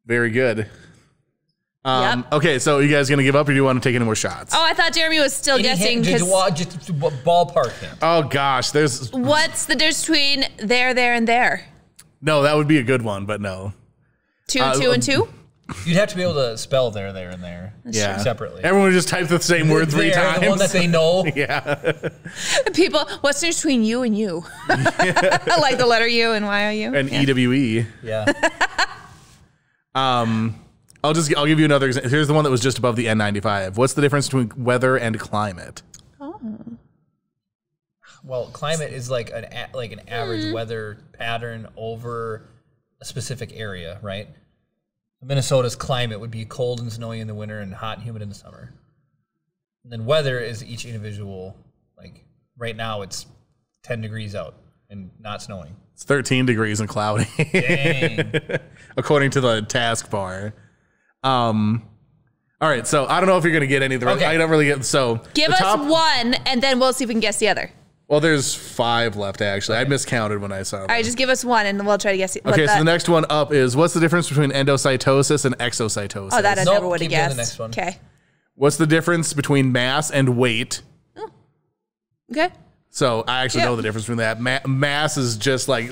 Very good. Yep. Okay, so you guys gonna give up, or do you want to take any more shots? Oh, I thought Jeremy was still guessing. Just ballpark him. Oh gosh, what's the difference between there, and there? No, that would be a good one, but no. 2, 2, and 2. You'd have to be able to spell there, and there. Yeah. Separately. Everyone would just type the same word 3 times. The one that they know. Yeah. People, what's the difference between you and you? Like the letter U and YOU. And EWE. Yeah. I'll give you another example. Here's the one that was just above the N95. What's the difference between weather and climate? Oh. Well, climate is like an average weather pattern over a specific area, right? Minnesota's climate would be cold and snowy in the winter and hot and humid in the summer. And then weather is each individual, like right now it's 10 degrees out and not snowing. It's 13 degrees and cloudy. Dang. According to the taskbar. All right, so I don't know if you're going to get any of the rest. I don't really get, so. Give us one and then we'll see if we can guess the other. Well, there's 5 left, actually. I miscounted when I saw them. All right, just give us one, and we'll try to guess it. Okay, so the next one up is, what's the difference between endocytosis and exocytosis? Oh, that I never would have guessed. The next one. Okay. What's the difference between mass and weight? Oh. Okay. So I actually know the difference between that. Mass is just like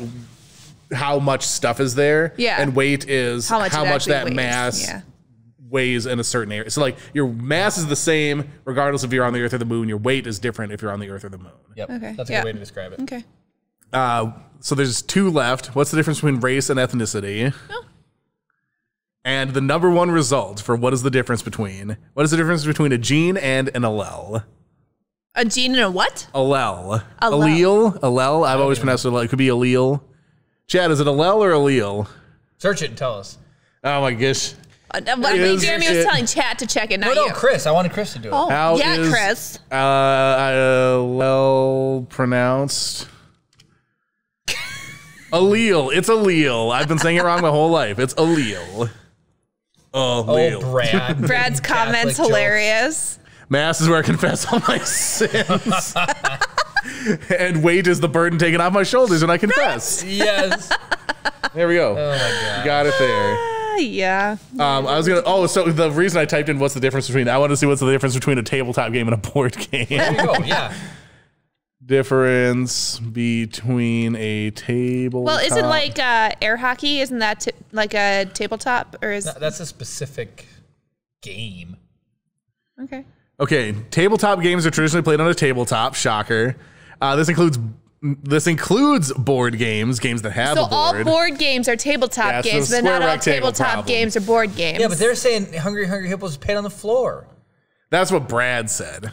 how much stuff is there. Yeah. And weight is how much that weighs. mass weighs in a certain area. So like your mass is the same regardless if you're on the Earth or the Moon. Your weight is different if you're on the Earth or the Moon. Yep. Okay. That's a good way to describe it. Okay. So there's 2 left. What's the difference between race and ethnicity? Oh. And the number 1 result for what is the difference between a gene and an allele? A gene and a what? Allele. Allele. I've always pronounced it allele. It could be allele. Chad, is it allele or allele? Search it and tell us. Oh my gosh. Jeremy was telling Chat to check it, not you. No, Chris. I wanted Chris to do it. Oh, Chris. Allele pronounced? Allele. It's allele. I've been saying it wrong my whole life. It's allele. Allele. Oh, Brad. Brad's comments hilarious. Mass is where I confess all my sins. And weight is the burden taken off my shoulders when I confess. Yes. There we go. Oh my God. You got it there. Yeah. So the reason I typed in what's the difference between, I want to see what's the difference between a tabletop game and a board game. There you go, yeah. Difference between a tabletop. Well, isn't like air hockey, isn't that like a tabletop? Or is that's a specific game. Okay. Okay, tabletop games are traditionally played on a tabletop. Shocker. This includes board games that have a board. So all board games are tabletop games, but not all tabletop games are board games. Yeah, but they're saying Hungry Hippos is paid on the floor. That's what Brad said.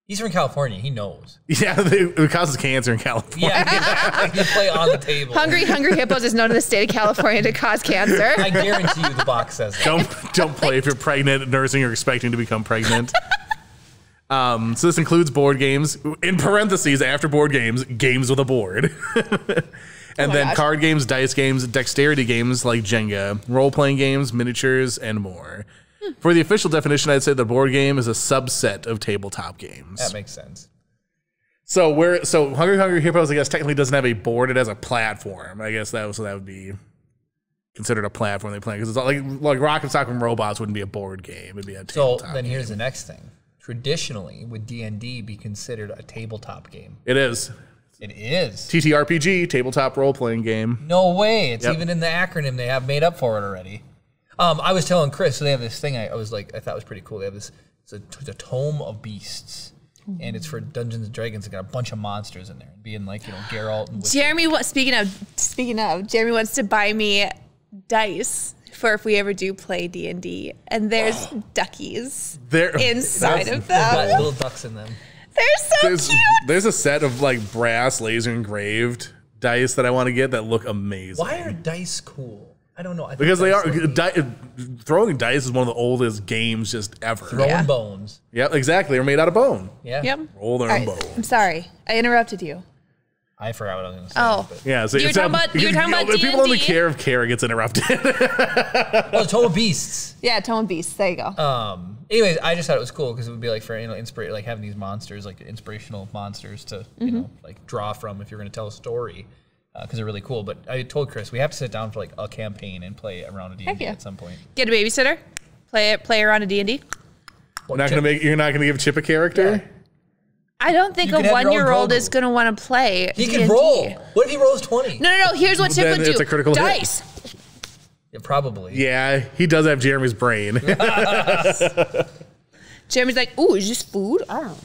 He's from California. He knows. Yeah, it causes cancer in California. Yeah, you play on the table. Hungry Hippos is known in the state of California to cause cancer. I guarantee you the box says that. Don't play if you're pregnant, nursing, or expecting to become pregnant. So this includes board games, in parentheses, after board games, games with a board. And then card games, dice games, dexterity games like Jenga, role-playing games, miniatures, and more. For the official definition, I'd say the board game is a subset of tabletop games. That makes sense. So Hungry Hippos, I guess, technically doesn't have a board; it has a platform. I guess that would be considered a platform they play, because it's like Rocket Soccer and Robots wouldn't be a board game; it'd be a tabletop. So then here's the next thing: traditionally, would D&D be considered a tabletop game? It is. It is. TTRPG, tabletop role-playing game. No way! It's even in the acronym they have made up for it already. I was telling Chris, so they have this thing I thought was pretty cool. They have this, it's a Tome of Beasts, and it's for Dungeons and Dragons. They got a bunch of monsters in there, being like, Geralt and Jeremy. Speaking of, Jeremy wants to buy me dice for if we ever do play D&D, and there's duckies inside of them. Got little ducks in them. They're so cute. There's a set of like brass laser engraved dice that I want to get that look amazing. Why are dice cool? I don't know. I think because they are. Throwing dice is one of the oldest games just ever. Throwing bones. Yeah, exactly. They're made out of bone. Yeah. Yep. Roll their own bones. I'm sorry. I interrupted you. I forgot what I was going to say. Oh. But. Yeah. So you were talking about D&D. People only care if Kara gets interrupted. Oh, Tome of Beasts. Yeah, Tome of Beasts. There you go. Anyways, I just thought it was cool because it would be like for like having these monsters, like inspirational monsters to you know like draw from if you're going to tell a story. Because they're really cool. But I told Chris we have to sit down for like a campaign and play around a D&D at some point. Get a babysitter, play around a D&D. You're not gonna give Chip a character? Yeah. I don't think a 1-year-old is gonna want to play. He D&D. can roll. What if he rolls 20? No. Here's what Chip would do. It's a critical dice. hit. Yeah, probably. Yeah, he does have Jeremy's brain. Jeremy's like, ooh, is this food? Oh.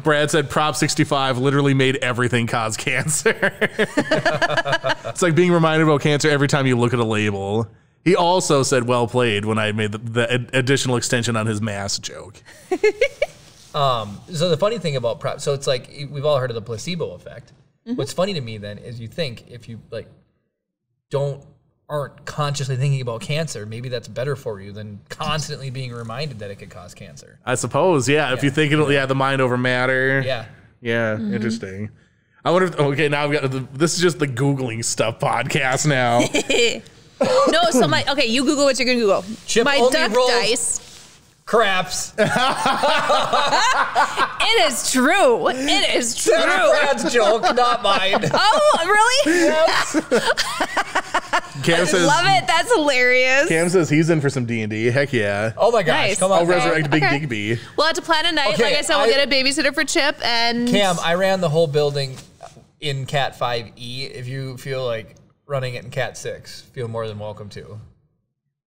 Brad said Prop 65 literally made everything cause cancer. It's like being reminded about cancer every time you look at a label. He also said well played when I made the additional extension on his mass joke. So the funny thing about prop, so it's like we've all heard of the placebo effect. What's funny to me then is you think if you like aren't consciously thinking about cancer, maybe that's better for you than constantly being reminded that it could cause cancer. I suppose, yeah. If you think the mind over matter. Yeah. Yeah, interesting. I wonder if, okay, now I've got, this is just the Googling stuff podcast now. No, so you Google what you're gonna Google. Chip my only duck rolls dice. Craps. It is true. It is true. That's Brad's joke, not mine. Oh, really? Yes. Cam says, love it. That's hilarious. Cam says he's in for some D&D. Heck yeah. Oh my gosh, Nice. come on. I'll resurrect Big Okay. Digby. We'll have to plan a night. Okay, Like I said, we'll get a babysitter for Chip and Cam, I ran the whole building in Cat 5E. If you feel like running it in Cat 6, feel more than welcome to.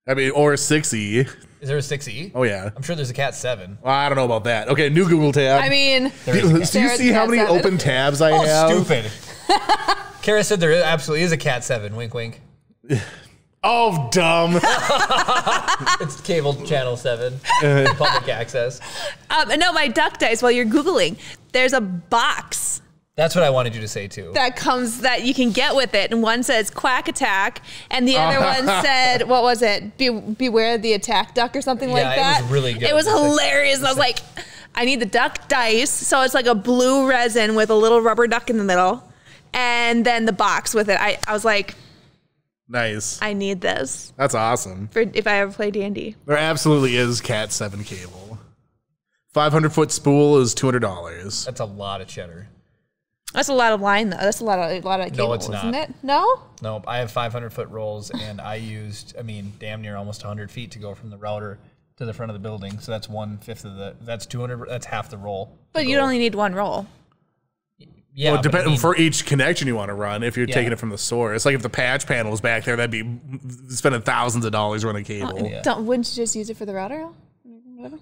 I mean, or 6E. Is there a 6E? Oh, yeah. I'm sure there's a Cat 7. Well, I don't know about that. Okay, new Google tab. I mean, do you see how many open tabs I have? Oh, stupid. Kara said there absolutely is a Cat 7. Wink, wink. Oh, dumb. It's cable channel 7. Public access. no, my duck dice. While you're Googling, there's a box That's what I wanted you to say, too. that you can get with it, and one says Quack Attack, and the other one said, what was it? Beware the attack duck or something like that. It was really good. It was hilarious. I was like, I need the duck dice. So it's like a blue resin with a little rubber duck in the middle, and then the box with it. I was like, nice. I need this That's awesome. for if I ever play D&D. There absolutely is Cat 7 cable. 500-foot spool is $200. That's a lot of cheddar. That's a lot of line, though. That's a lot of cable, No, it's not. isn't it? No? No, I have 500-foot rolls, and I used, damn near almost 100 feet to go from the router to the front of the building. So that's 1/5 of the. That's 200. That's half the roll. But you'd only need one roll. Yeah, well, depending for each connection you want to run, if you're taking it from the source. Like if the patch panel is back there, that'd be spending thousands of dollars running cable. Wouldn't you just use it for the router?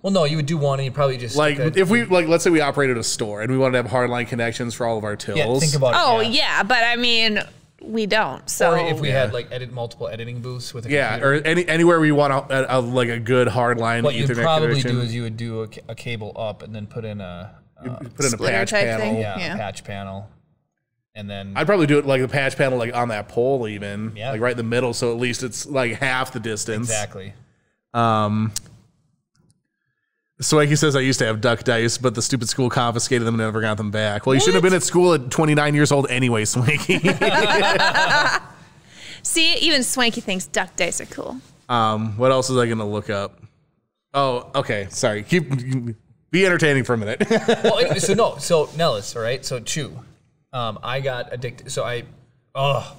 Well, no, you would do one, and you probably just like if we let's say we operated a store and we wanted to have hardline connections for all of our tills. Yeah, think about it. Oh yeah, but I mean, we don't. So or if we had like multiple editing booths with a computer. or anywhere we want like a good hardline. What you'd Ethernet probably connection. do is you would do a cable up and then put in a splitter patch type panel. thing. a Yeah. patch panel, and then I'd probably do it like the patch panel, like on that pole, even Yeah. like right in the middle, so at least it's like half the distance. exactly. Swanky says I used to have duck dice, but the stupid school confiscated them and never got them back. Well, you shouldn't have been at school at 29 years old anyway, Swanky. See, even Swanky thinks duck dice are cool. What else was I going to look up? Oh, okay. Sorry. Be entertaining for a minute. Well, anyway, so Nellis, all right. So Chew, I got addicted. So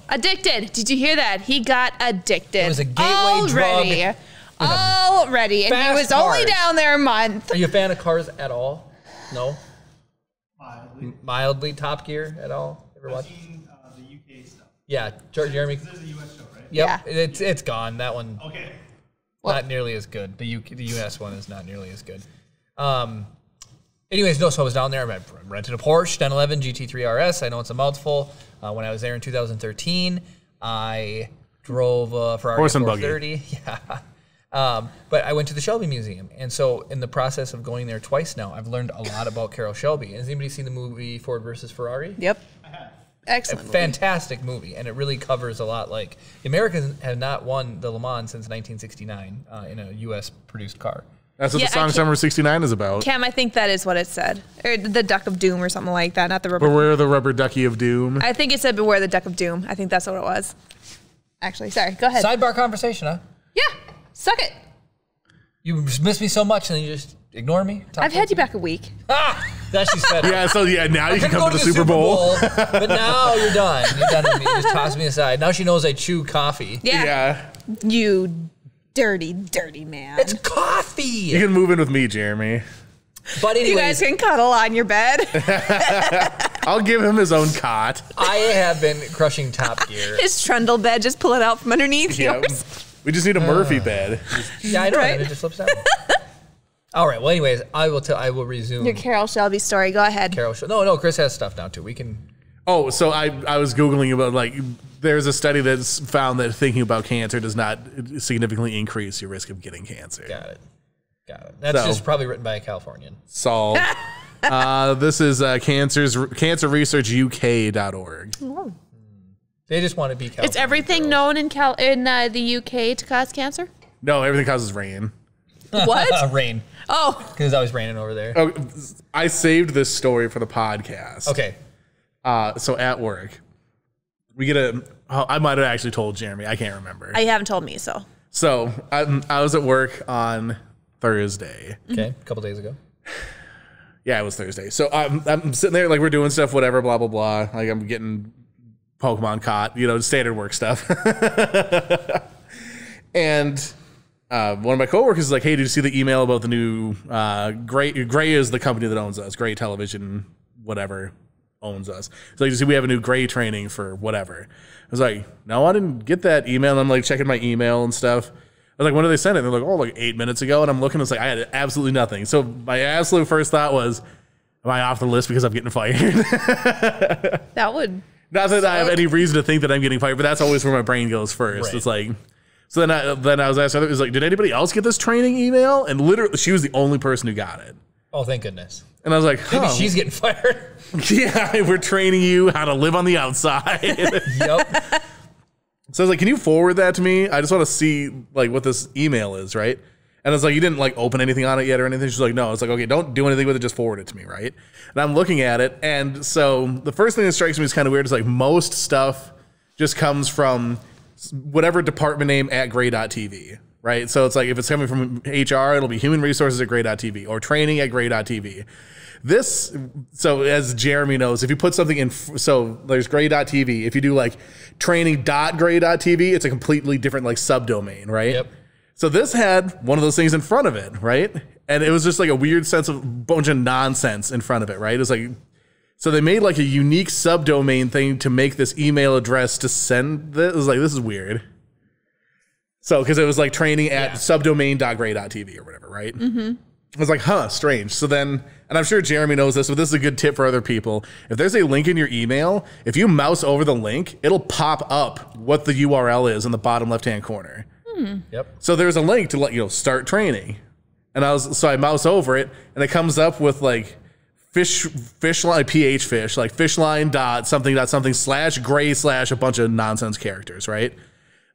Addicted. Did you hear that? He got addicted. It was a gateway drug. Already. And he Fast was only cars. down there a month. Are you a fan of cars at all? No. Mildly. Mildly Top Gear at all? Ever I've watch? seen the UK stuff. Yeah, Jeremy. There's a US show, right? Yep, Yeah. it's gone. That one Okay. not nearly as good. The US one is not nearly as good. Anyways, no. So I was down there. I rented a Porsche 911 GT3 RS. I know it's a mouthful. When I was there in 2013, I drove a Ferrari Horse and buggy. 430. Yeah. But I went to the Shelby Museum, and so in the process of going there twice now, I've learned a lot about Carroll Shelby. Has anybody seen the movie Ford versus Ferrari? Yep. Excellent movie. Fantastic movie, and it really covers a lot. Like, the Americans have not won the Le Mans since 1969 in a U.S.-produced car. That's what the song Summer of '69 is about. Cam, I think that is what it said. Or the Duck of Doom or something like that, not the rubber. Beware the rubber ducky of doom. I think it said Beware the Duck of Doom. I think that's what it was. Actually, sorry. Go ahead. Sidebar conversation, huh? Yeah. Suck it. You miss me so much, and then you just ignore me? I've had you back a week. Ah! That she's fed up. Yeah, so now you can come to the Super Bowl. But now you're done. You're done with me. You just toss me aside. Now she knows I chew coffee. Yeah. You dirty, dirty man. It's coffee. You can move in with me, Jeremy. But anyways, you guys can cuddle on your bed. I'll give him his own cot. I have been crushing Top Gear. His trundle bed, just pull it out from underneath yours. We just need a Murphy bed. Yeah, I know. Right? It just slips out. All right. Well, anyways, I will resume your Carol Shelby story. Go ahead. No, Chris has stuff now too. We can. Oh, so I was Googling about, like, there's a study that's found that thinking about cancer does not significantly increase your risk of getting cancer. Got it. That's just probably written by a Californian. Solved. This is cancerresearchuk.org. Oh. They just want to be California. Is everything known in the UK to cause cancer? No, everything causes rain. What? Rain. Oh. Because it's always raining over there. Oh, I saved this story for the podcast. Okay. So at work, we get I might have actually told Jeremy. I can't remember. You haven't told me, so. So I was at work on Thursday. Okay, a couple days ago. Yeah, it was Thursday. So I'm sitting there, like, we're doing stuff, whatever, blah, blah, blah. Like, I'm getting Pokemon caught, standard work stuff. And one of my coworkers is like, hey, did you see the email about the new Gray is the company that owns us. Gray Television, whatever, owns us. So like, you see, we have a new Gray training for whatever. I was like, no, I didn't get that email. And I'm like checking my email and stuff. I was like, when did they send it? And they're like, oh, like 8 minutes ago. And I'm looking, it's like, I had absolutely nothing. So my absolute first thought was, am I off the list because I'm getting fired? That would. Not that I have any reason to think that I'm getting fired, but that's always where my brain goes first. Right. It's like, so then I was asked, it was like, did anybody else get this training email? And literally, she was the only person who got it. Oh, thank goodness. And I was like, maybe she's getting fired. Yeah, we're training you how to live on the outside. Yep. So I was like, can you forward that to me? I just want to see, like, what this email is, right? And I was like, you didn't, like, open anything on it yet or anything? She's like, no. It's like, okay, don't do anything with it. Just forward it to me, right? And I'm looking at it. And so the first thing that strikes me is kind of weird is, like, most stuff just comes from whatever department name at gray.tv, right? So it's like, if it's coming from HR, it'll be human resources at gray.tv or training at gray.tv. This, so as Jeremy knows, if you put something in, so there's gray.tv, if you do like training.gray.tv, it's a completely different like subdomain, right? Yep. So this had one of those things in front of it, right? And it was just like a weird sense of bunch of nonsense in front of it, right? It was like, so they made like a unique subdomain thing to make this email address to send this. It was like, this is weird. So, because it was like training at subdomain.gray.tv or whatever, right? Mm-hmm. I was like, huh, strange. So then, and I'm sure Jeremy knows this, but this is a good tip for other people. If there's a link in your email, if you mouse over the link, it'll pop up what the URL is in the bottom left-hand corner. Yep. So there's a link to let start training. And I mouse over it, and it comes up with like fishline, PH fish, like fishline dot something / gray / a bunch of nonsense characters, right?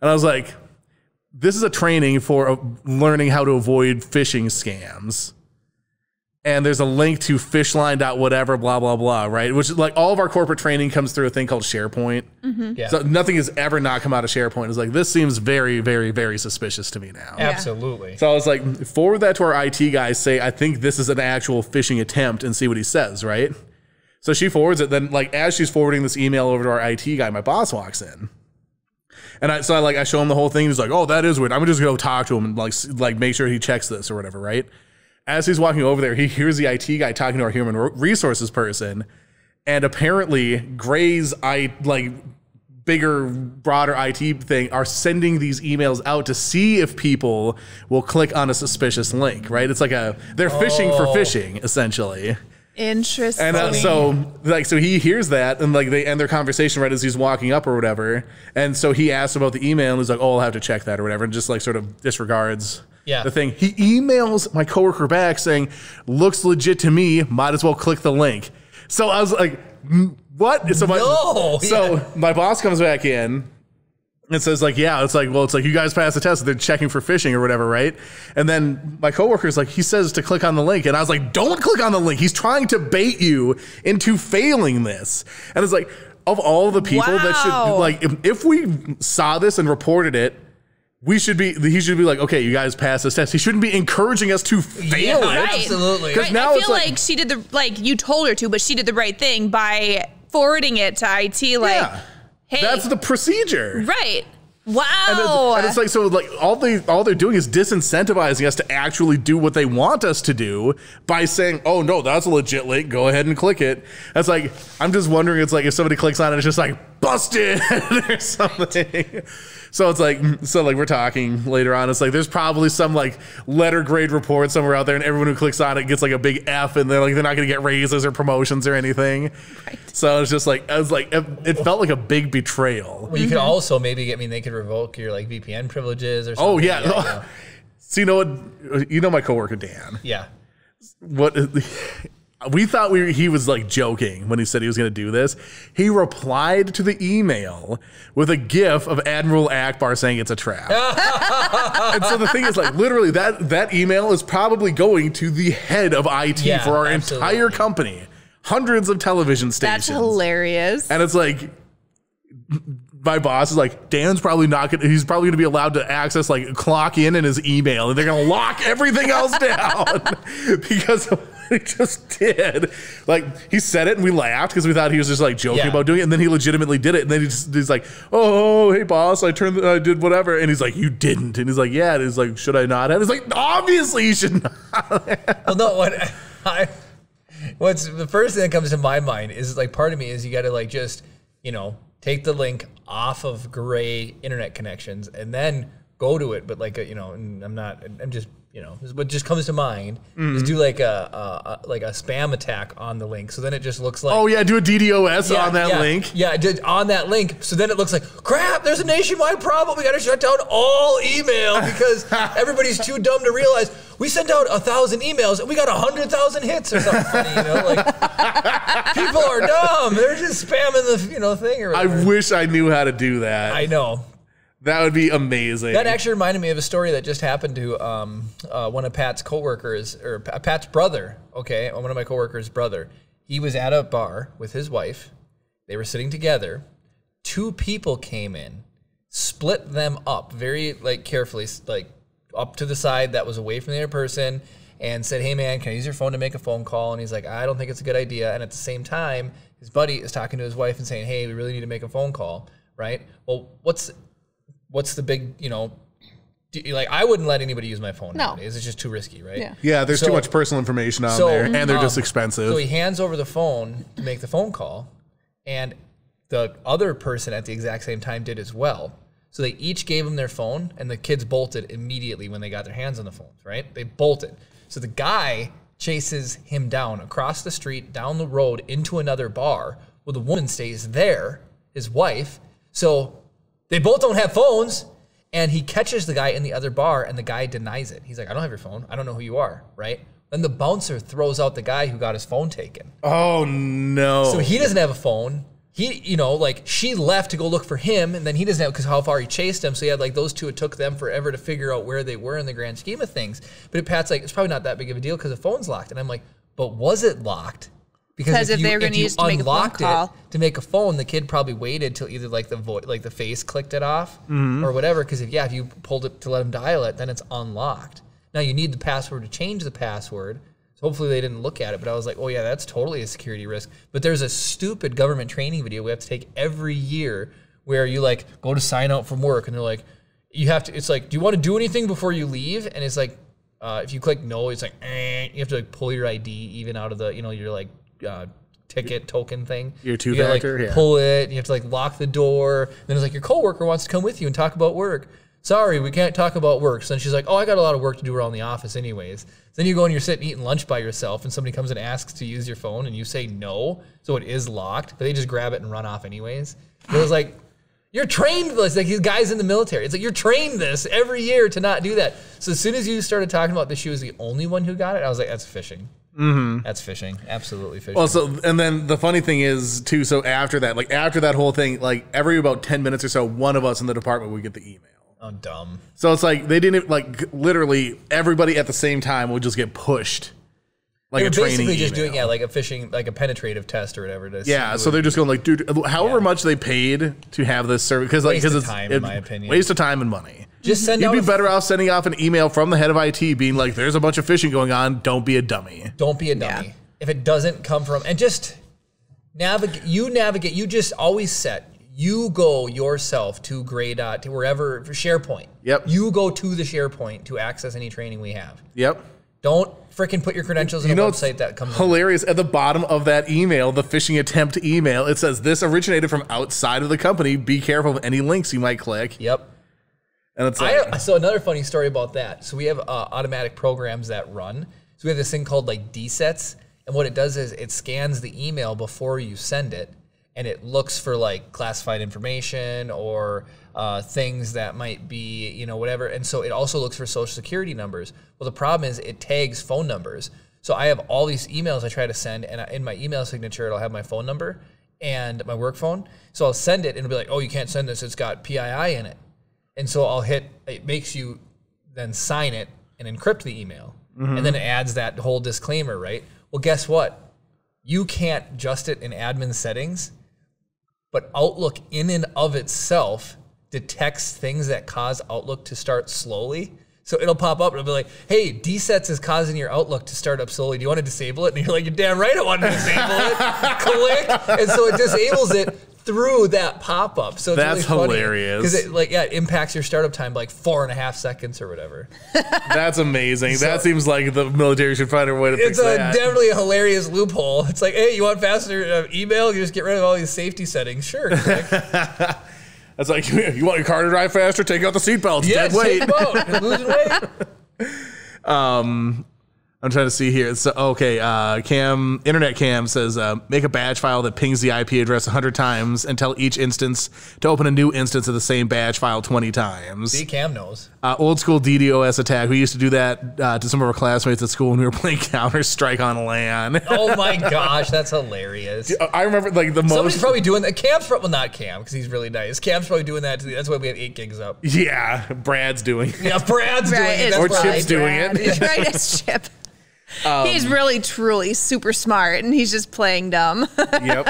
And I was like, this is a training for learning how to avoid phishing scams. And there's a link to fishline whatever, blah, blah, blah, right? Which is like all of our corporate training comes through a thing called SharePoint. Mm-hmm. Yeah. So nothing has ever not come out of SharePoint. It's like, this seems very, very, very suspicious to me now. Absolutely. So I was like, forward that to our IT guys, say, I think this is an actual phishing attempt, and see what he says, right? So she forwards it. Then like as she's forwarding this email over to our IT guy, my boss walks in. And I show him the whole thing. He's like, oh, that is weird. I'm gonna just go talk to him and like make sure he checks this or whatever, right? As he's walking over there, he hears the IT guy talking to our human resources person, and apparently Gray's bigger, broader IT thing are sending these emails out to see if people will click on a suspicious link, right? It's like they're phishing for phishing, essentially. Interesting. And so he hears that, and like they end their conversation right as he's walking up or whatever. And so he asks about the email, and he's like, "Oh, I'll have to check that or whatever," and just like sort of disregards the thing. He emails my coworker back saying, "Looks legit to me. Might as well click the link." So I was like, what? So my boss comes back in and says like, yeah, it's like you guys passed the test. They're checking for phishing or whatever, right? And then my coworker's like, he says to click on the link. And I was like, don't click on the link. He's trying to bait you into failing this. And it's like, of all the people that should, like, if we saw this and reported it, he should be like, okay, you guys passed this test. He shouldn't be encouraging us to fail it. Right. Absolutely. Right. Now I feel like she did you told her to, but she did the right thing by forwarding it to IT. Like, hey, that's the procedure. Right. Wow. And it's like, so like all they're doing is disincentivizing us to actually do what they want us to do by saying, oh no, that's a legit link. Go ahead and click it. That's like, I'm just wondering, it's like if somebody clicks on it, it's just like busted or something. So it's like, we're talking later on. It's like, there's probably some like letter grade report somewhere out there, and everyone who clicks on it gets like a big F, and they're not going to get raises or promotions or anything. Right. So it's just like, it felt like a big betrayal. Well, you could also maybe they could revoke your like VPN privileges or something. Oh yeah. So you know my coworker Dan. Yeah. We thought he was like joking when he said he was going to do this. He replied to the email with a GIF of Admiral Akbar saying it's a trap. And so the thing is, like, literally that email is probably going to the head of IT for our entire company, hundreds of television stations. That's hilarious. And it's like, my boss is like, Dan's probably not going to, he's probably going to be allowed to access, like, clock in his email, and they're going to lock everything else down because of what he just did. Like, he said it and we laughed because we thought he was just like joking about doing it, and then he legitimately did it, and then he's like, oh, hey boss, I did whatever, and he's like, you didn't, and he's like, yeah, and he's like, should I not have? He's like, obviously you should not have. Well, no, what's the first thing that comes to my mind is like, part of me is you got to like just, take the link off of gray internet connections and then go to it. But like, I'm just, what just comes to mind is do like a spam attack on the link. So then it just looks like, oh yeah, do a DDoS on that link. Yeah, on that link. So then it looks like, crap, there's a nationwide problem. We got to shut down all email because everybody's too dumb to realize we sent out 1,000 emails and we got 100,000 hits or something funny, like people are dumb. They're just spamming the, thing or whatever. I wish I knew how to do that. I know. That would be amazing. That actually reminded me of a story that just happened to one of Pat's coworkers, or Pat's brother. Okay, one of my coworkers' brother. He was at a bar with his wife. They were sitting together. 2 people came in, split them up very carefully, up to the side that was away from the other person, and said, "Hey man, can I use your phone to make a phone call?" And he's like, "I don't think it's a good idea." And at the same time, his buddy is talking to his wife and saying, "Hey, we really need to make a phone call." Right? Well, what's the big, I wouldn't let anybody use my phone nowadays. It's just too risky, right? Yeah, there's too much personal information on there, and they're just expensive. So he hands over the phone to make the phone call, and the other person at the exact same time did as well. So they each gave him their phone, and the kids bolted immediately when they got their hands on the phones, right? They bolted. So the guy chases him down across the street, down the road, into another bar, where the woman stays there, his wife. So they both don't have phones, and he catches the guy in the other bar, and the guy denies it. He's like, "I don't have your phone. I don't know who you are," right? Then the bouncer throws out the guy who got his phone taken. Oh, no. So he doesn't have a phone. He, she left to go look for him, and then he doesn't have, because how far he chased him. So he had those two, it took them forever to figure out where they were in the grand scheme of things. But Pat's like, it's probably not that big of a deal because the phone's locked. And I'm like, but was it locked? Because if they were going to use to make a phone call, to make a phone, the kid probably waited till either the face clicked it off or whatever. Because if you pulled it to let him dial it, then it's unlocked. Now you need the password to change the password. So hopefully they didn't look at it. But I was like, oh yeah, that's totally a security risk. But there's a stupid government training video we have to take every year where you go to sign out from work, and they're like, you have to. It's like, do you want to do anything before you leave? And it's like, if you click no, it's like, you have to pull your ID even out of the your ticket token thing. Your two-factor, yeah. Pull it, and you have to lock the door. And then it's like, your coworker wants to come with you and talk about work. Sorry, we can't talk about work. So then she's like, oh, I got a lot of work to do around the office anyways. Then you go and you're sitting eating lunch by yourself, and somebody comes and asks to use your phone, and you say no, so it is locked, but they just grab it and run off anyways. It was like, you're trained this. These guys in the military. It's like, you're trained this every year to not do that. So as soon as you started talking about this, she was the only one who got it, I was like, that's phishing. That's phishing. Absolutely phishing. Well, so, and then the funny thing is, too, so after that whole thing, like every about 10 minutes or so, one of us in the department would get the email. Oh, dumb. So it's like they didn't, like, literally everybody at the same time would just get pushed. Like a training basically just email. doing, like a phishing, like a penetrative test or whatever it is. Yeah, so they're just going like, dude, however much they paid to have this service, because like, Waste of time, in my opinion. Waste of time and money. Just send You'd out be better off sending off an email from the head of IT being like, there's a bunch of phishing going on. Don't be a dummy. Don't be a dummy. Yeah. If it doesn't come from, and just navigate, you just always set, you go yourself to to wherever, for SharePoint. Yep. You go to the SharePoint to access any training we have. Yep. Don't freaking put your credentials in a website that comes hilarious. At the bottom of that email, the phishing attempt email, it says, this originated from outside of the company. Be careful of any links you might click. Yep. And it's like, so another funny story about that. So we have automatic programs that run. So we have this thing called like DSETs. And what it does is it scans the email before you send it, and it looks for like classified information or things that might be, you know, whatever. And so it also looks for social security numbers. Well, the problem is it tags phone numbers. So I have all these emails I try to send, and in my email signature, it'll have my phone number and my work phone. So I'll send it, and it'll be like, oh, you can't send this. It's got PII in it. And so I'll hit, it makes you then sign it and encrypt the email. And then it adds that whole disclaimer, right? Well, guess what? You can't adjust it in admin settings, but Outlook in and of itself detects things that cause Outlook to start slowly. So it'll pop up and it'll be like, hey, DSETs is causing your Outlook to start up slowly. Do you want to disable it? And you're like, you're damn right I want to disable it. Click. And so it disables it through that pop-up. So it's that's really funny hilarious. because it impacts your startup time by like 4.5 seconds or whatever. That's amazing. So, that seems like the military should find a way to fix that. It's definitely a hilarious loophole. It's like, hey, you want faster email? You just get rid of all these safety settings. Sure. That's like, you want your car to drive faster? Take out the seatbelts. Yes, dead weight. take them out. You're losing weight. I'm trying to see here. So, okay, Internet Cam says, make a batch file that pings the IP address 100 times and tell each instance to open a new instance of the same batch file 20 times. See, Cam knows. Old school DDoS attack. We used to do that to some of our classmates at school when we were playing Counter-Strike on LAN. Oh my gosh, that's hilarious. I remember like Somebody's probably doing that. Cam's probably, well, not Cam, because he's really nice. Cam's probably doing that. That's why we have 8 gigs up. Yeah, Brad's doing it. Yeah, Brad's doing it. Or Chip's doing it. It's right, it's Chip. He's really, truly super smart, and he's just playing dumb. Yep.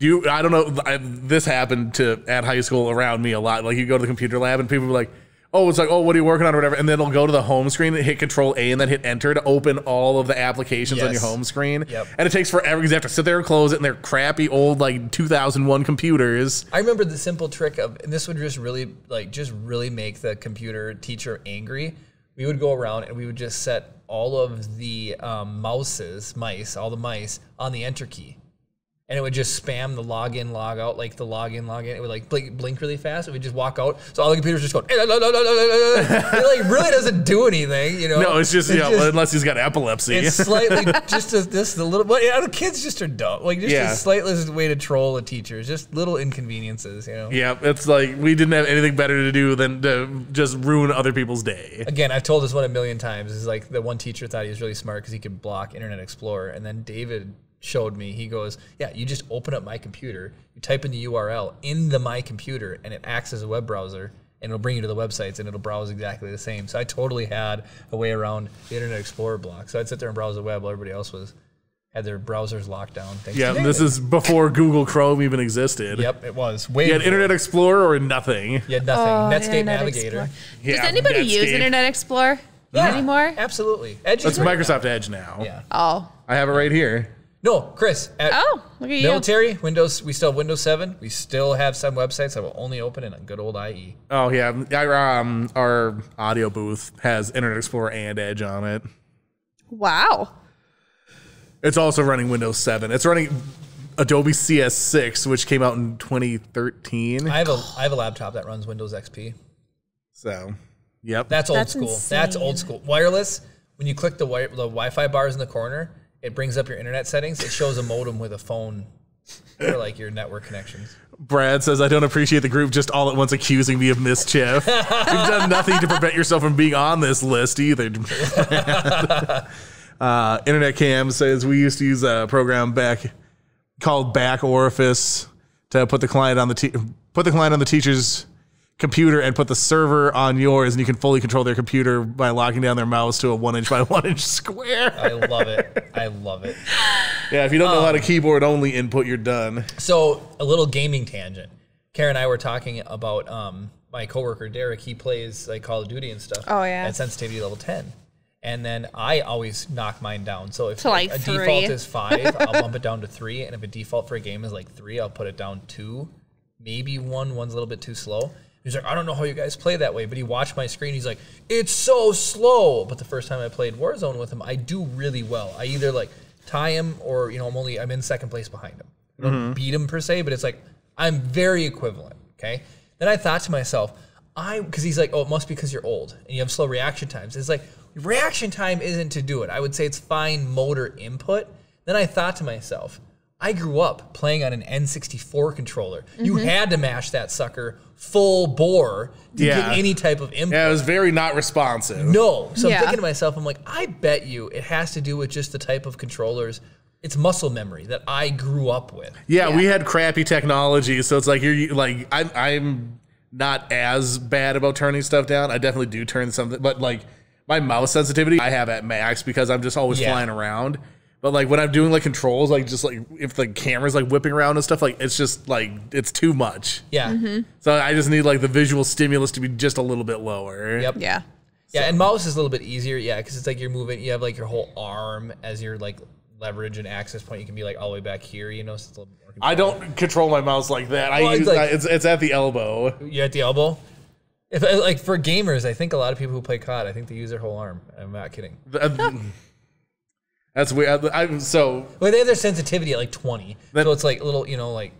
I don't know. This happened at high school around me a lot. Like you go to the computer lab, and people be like, "Oh, it's like, oh, what are you working on or whatever?" And then it'll go to the home screen and hit Control A, and then hit Enter to open all of the applications on your home screen. Yep. And it takes forever because you have to sit there and close it, and they're crappy old like 2001 computers. I remember the simple trick of, and this would just really make the computer teacher angry. We would go around and we would just set all of the mice on the enter key. And it would just spam the login, log out, like the login, login. It would like blink really fast. It would just walk out. So all the computers just go, it like really doesn't do anything, you know? No, it's just, unless he's got epilepsy. It's slightly just a little, but yeah, the kids just are dumb. Like just a slightest way to troll the teachers, just little inconveniences, you know? Yeah, it's like we didn't have anything better to do than to just ruin other people's day. Again, I've told this one a million times. Is like the one teacher thought he was really smart because he could block Internet Explorer. And then David showed me, he goes, yeah, you just open up my computer, you type in the URL in the my computer, and it acts as a web browser, and it'll bring you to the websites, and it'll browse exactly the same. So I totally had a way around the Internet Explorer block. So I'd sit there and browse the web while everybody else had their browsers locked down. Yeah, this is before Google Chrome even existed. Yep, it was. You had Internet Explorer or nothing? You had nothing. Netscape Navigator. Yeah, does anybody use Internet Explorer anymore? Absolutely. Edge That's Microsoft Edge now. Yeah. Oh. I have it right here. No, Chris. Look at you. Military, Windows, we still have Windows 7. We still have some websites that will only open in a good old IE. Oh, yeah. Our audio booth has Internet Explorer and Edge on it. Wow. It's also running Windows 7. It's running Adobe CS6, which came out in 2013. I have a laptop that runs Windows XP. So, yep. That's old school. Insane. That's old school. Wireless, when you click the Wi-Fi bars in the corner, it brings up your internet settings. It shows a modem with a phone for like your network connections. Brad says, I don't appreciate the group just all at once accusing me of mischief. You've done nothing to prevent yourself from being on this list either. Internet Cam says we used to use a program called Back Orifice to put the client on the teacher's computer and put the server on yours, and you can fully control their computer by locking down their mouse to a 1 inch by 1 inch square. I love it. I love it. Yeah, if you don't know how to keyboard only input, you're done. So a little gaming tangent. Karen and I were talking about my coworker Derek. He plays like Call of Duty and stuff. Oh yeah. At sensitivity level 10. And then I always knock mine down. So if like a 3. default is 5, I'll bump it down to 3. And if a default for a game is like 3, I'll put it down 2, maybe 1. One's a little bit too slow. He's like, I don't know how you guys play that way, but he watched my screen. He's like, it's so slow. But the first time I played Warzone with him, I do really well. I either like tie him or, I'm in second place behind him. I don't beat him per se, but it's like, I'm very equivalent. Okay. Then I thought to myself, because he's like, oh, it must be because you're old and you have slow reaction times. It's like, reaction time isn't to do it. I would say it's fine motor input. Then I thought to myself, I grew up playing on an N64 controller. You had to mash that sucker full bore to get any type of input. Yeah, it was very not responsive. No. So I'm thinking to myself, I'm like, I bet you it has to do with just the type of controllers. It's muscle memory that I grew up with. Yeah, we had crappy technology, so it's like I'm not as bad about turning stuff down. I definitely do turn something, but like my mouse sensitivity I have at max because I'm just always flying around. But like when I'm doing like controls, like just like if the camera's like whipping around and stuff, like it's just like it's too much. Yeah. So I just need like the visual stimulus to be just a little bit lower. Yep. Yeah. Yeah, and mouse is a little bit easier. Yeah, because it's like you're moving. You have like your whole arm as your like leverage and access point. You can be like all the way back here. So it's a little more I don't control my mouse like that. It's at the elbow. You're at the elbow. If like for gamers, I think a lot of people who play COD, I think they use their whole arm. I'm not kidding. That's weird. Well, they have their sensitivity at like 20, so it's like a little, like.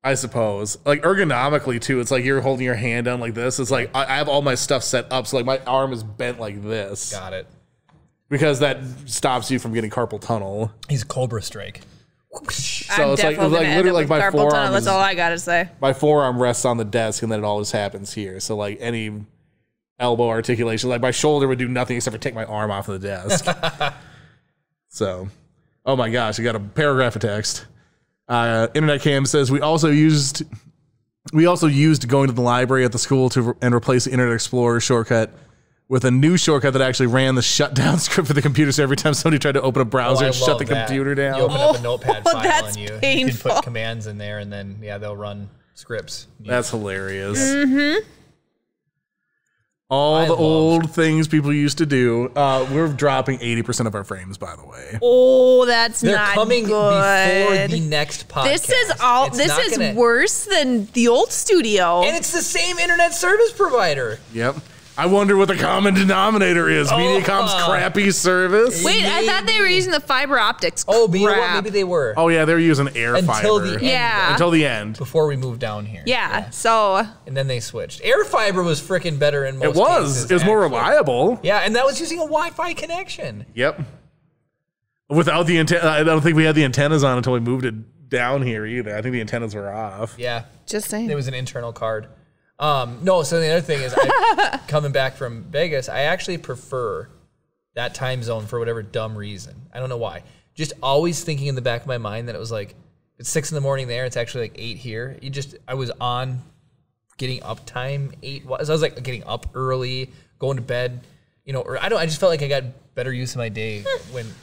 I suppose, like ergonomically too. It's like you're holding your hand down like this. It's like I have all my stuff set up, so like my arm is bent like this. Got it. Because that stops you from getting carpal tunnel. He's Cobra Strike. So it's like literally like my forearm. That's all I gotta say. My forearm rests on the desk, and then it all just happens here. So like any elbow articulation, like my shoulder would do nothing except for take my arm off of the desk. So, oh my gosh, I got a paragraph of text. Internet Cam says we also used going to the library at the school and replace the Internet Explorer shortcut with a new shortcut that actually ran the shutdown script for the computer. So every time somebody tried to open a browser and shut the computer down, you open up a notepad file that's and you painful. can put commands in there, and then they'll run scripts. That's hilarious. All the old things people used to do. We're dropping 80% of our frames, by the way. Oh, that's They're not coming good. before the next podcast. This is worse than the old studio. And it's the same internet service provider. Yep. I wonder what the common denominator is. Mediacom's crappy service. Wait, I thought they were using the fiber optics. Oh, but you know what? Maybe they were. Oh yeah, they were using air until fiber. The end, until the end. Before we moved down here. Yeah. So. And then they switched. Air fiber was freaking better in most cases. It was more reliable. Yeah, and that was using a Wi-Fi connection. Yep. Without the antenna, I don't think we had the antennas on until we moved it down here either. I think the antennas were off. Yeah. Just saying. It was an internal card. No, so the other thing is, coming back from Vegas, I actually prefer that time zone for whatever dumb reason. I don't know why. Just always thinking in the back of my mind that it was like, it's 6 in the morning there, it's actually like 8 here. I was on getting up time 8. So I was like getting up early, going to bed, or I just felt like I got better use of my day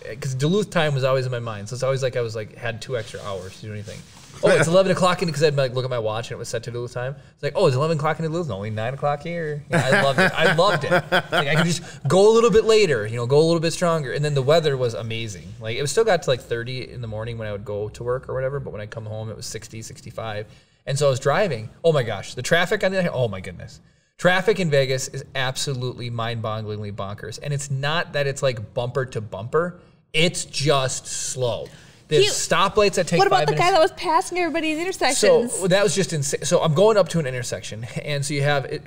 because Duluth time was always in my mind. So it's always like I was like, had 2 extra hours to do anything. Oh, it's 11 o'clock because I'd like look at my watch and it was set to Duluth time. It's like, oh, it's 11 o'clock in Duluth. It's only 9 o'clock here. Yeah, I loved it. I loved it. Like I could just go a little bit later, go a little bit stronger. And then the weather was amazing. Like it still got to like 30 in the morning when I would go to work or whatever. But when I come home, it was 60, 65. And so I was driving. Oh my gosh, the traffic on the, oh my goodness. Traffic in Vegas is absolutely mind-bogglingly bonkers. And it's not that it's like bumper to bumper. It's just slow. There's stoplights that take 5 minutes. What about the guy that was passing everybody in intersections? So that was just insane. So I'm going up to an intersection, and so you have it.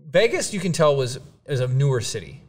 Vegas, you can tell is a newer city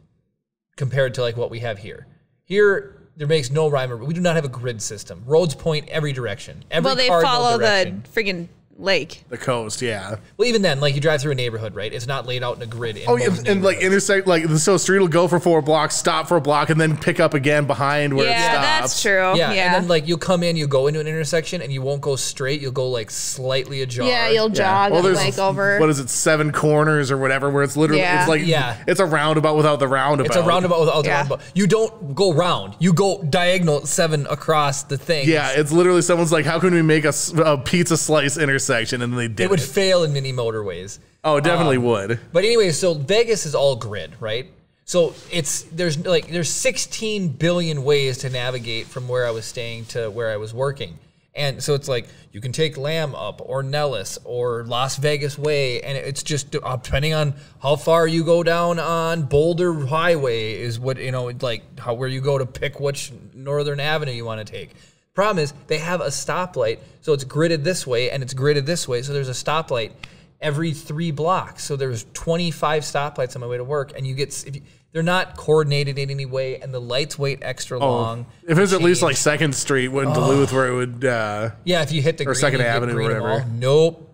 compared to like what we have here. Here, there makes no rhyme or we do not have a grid system. Roads point every direction. They follow the friggin' lake. The coast, yeah. Well, even then, like you drive through a neighborhood, right? It's not laid out in a grid. In and like intersect, like so, a street will go for 4 blocks, stop for a block, and then pick up again behind where it stops. Yeah, that's true. Yeah, and then like you'll come in, you go into an intersection, and you won't go straight. You'll go like slightly ajar. Yeah, you'll jog like over. What is it, 7 corners or whatever? Where it's literally it's like it's a roundabout without the roundabout. It's a roundabout without the roundabout. You don't go round. You go diagonal 7 across the thing. Yeah, it's literally someone's like, how can we make a pizza slice intersection, and then they did. It would fail in mini motorways. Oh, it definitely would. But anyway, so Vegas is all grid, right? So there's 16 billion ways to navigate from where I was staying to where I was working. And so it's like you can take Lamb up or Nellis or Las Vegas Way, and it's just depending on how far you go down on Boulder Highway is what, like where you go to pick which Northern Avenue you want to take. Problem is they have a stoplight, so it's gridded this way and it's gridded this way. So there's a stoplight every 3 blocks. So there's 25 stoplights on my way to work, and they're not coordinated in any way, and the lights wait extra long. If it's at least like 2nd Street in Duluth, where it would if you hit the or green, 2nd Avenue or whatever. Nope,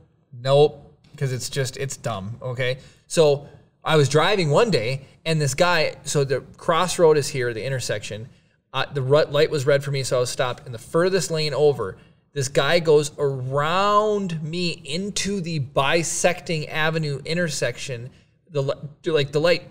because it's dumb. Okay, so I was driving one day, and this guy. So the crossroad is here, the intersection. The light was red for me, so I was stopped in the furthest lane over. This guy goes around me into the bisecting avenue intersection. The light